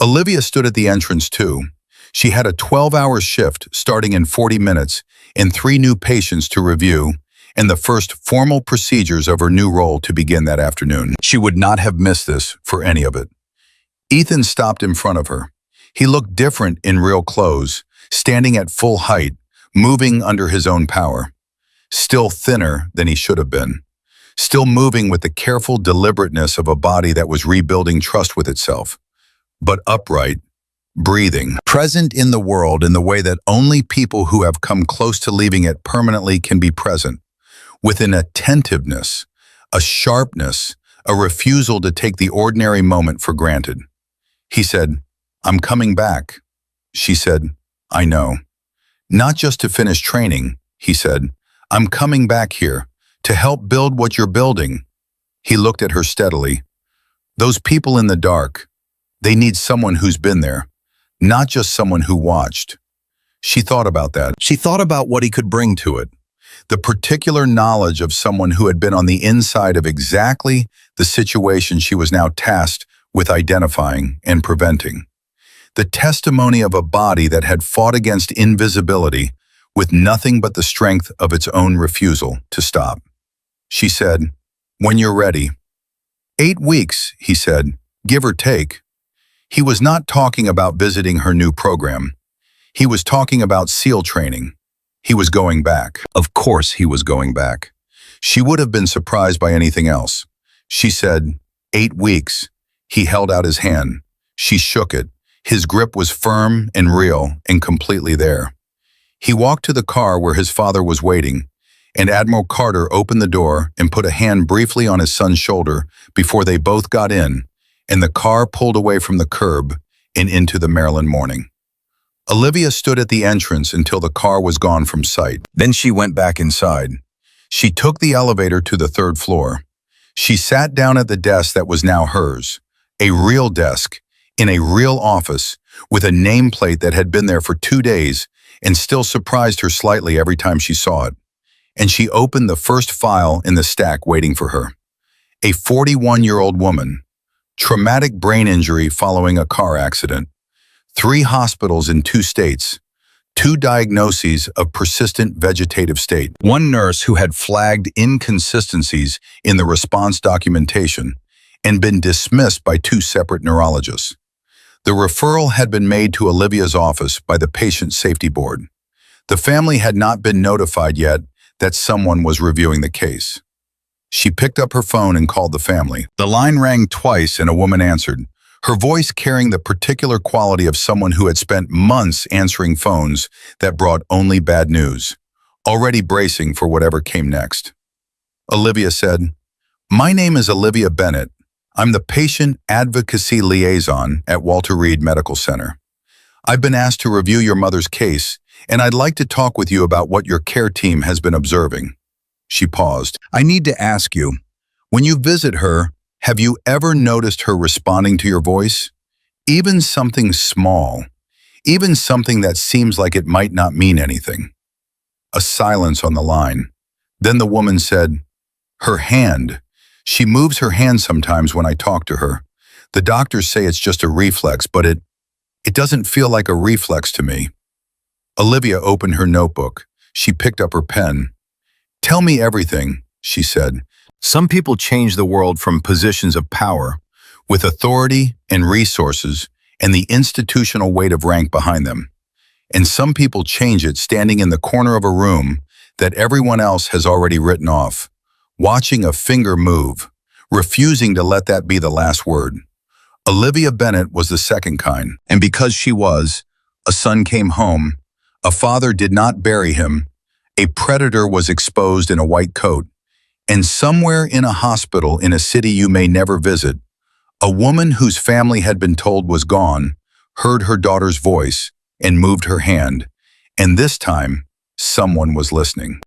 Olivia stood at the entrance too. She had a 12-hour shift starting in 40 minutes and 3 new patients to review, and the first formal procedures of her new role to begin that afternoon. She would not have missed this for any of it. Ethan stopped in front of her. He looked different in real clothes, standing at full height, moving under his own power. Still thinner than he should have been. Still moving with the careful deliberateness of a body that was rebuilding trust with itself, but upright, breathing, present in the world in the way that only people who have come close to leaving it permanently can be present, with an attentiveness, a sharpness, a refusal to take the ordinary moment for granted. He said, "I'm coming back." She said, "I know." "Not just to finish training," he said. "I'm coming back here to help build what you're building." He looked at her steadily. "Those people in the dark, they need someone who's been there, not just someone who watched." She thought about that. She thought about what he could bring to it. The particular knowledge of someone who had been on the inside of exactly the situation she was now tasked with identifying and preventing. The testimony of a body that had fought against invisibility with nothing but the strength of its own refusal to stop. She said, "When you're ready." 8 weeks, he said, give or take. He was not talking about visiting her new program. He was talking about SEAL training. He was going back. Of course he was going back. She would have been surprised by anything else. She said, 8 weeks. He held out his hand. She shook it. His grip was firm and real and completely there. He walked to the car where his father was waiting, and Admiral Carter opened the door and put a hand briefly on his son's shoulder before they both got in, and the car pulled away from the curb and into the Maryland morning. Olivia stood at the entrance until the car was gone from sight. Then she went back inside. She took the elevator to the 3rd floor. She sat down at the desk that was now hers, a real desk, in a real office, with a nameplate that had been there for 2 days and still surprised her slightly every time she saw it. And she opened the first file in the stack waiting for her. A 41-year-old woman, traumatic brain injury following a car accident, 3 hospitals in 2 states, 2 diagnoses of persistent vegetative state, 1 nurse who had flagged inconsistencies in the response documentation and been dismissed by 2 separate neurologists. The referral had been made to Olivia's office by the Patient Safety Board. The family had not been notified yet that someone was reviewing the case. She picked up her phone and called the family. The line rang twice and a woman answered, her voice carrying the particular quality of someone who had spent months answering phones that brought only bad news, already bracing for whatever came next. Olivia said, "My name is Olivia Bennett. I'm the Patient Advocacy Liaison at Walter Reed Medical Center. I've been asked to review your mother's case, and I'd like to talk with you about what your care team has been observing." She paused. "I need to ask you, when you visit her, have you ever noticed her responding to your voice? Even something small, even something that seems like it might not mean anything." A silence on the line. Then the woman said, "Her hand. She moves her hand sometimes when I talk to her. The doctors say it's just a reflex, but it doesn't feel like a reflex to me." Olivia opened her notebook. She picked up her pen. "Tell me everything," she said. "Some people change the world from positions of power, with authority and resources and the institutional weight of rank behind them. And some people change it standing in the corner of a room that everyone else has already written off, watching a finger move, refusing to let that be the last word. Olivia Bennett was the second kind, and because she was, a son came home, a father did not bury him, a predator was exposed in a white coat, and somewhere in a hospital in a city you may never visit, a woman whose family had been told was gone heard her daughter's voice and moved her hand, and this time, someone was listening.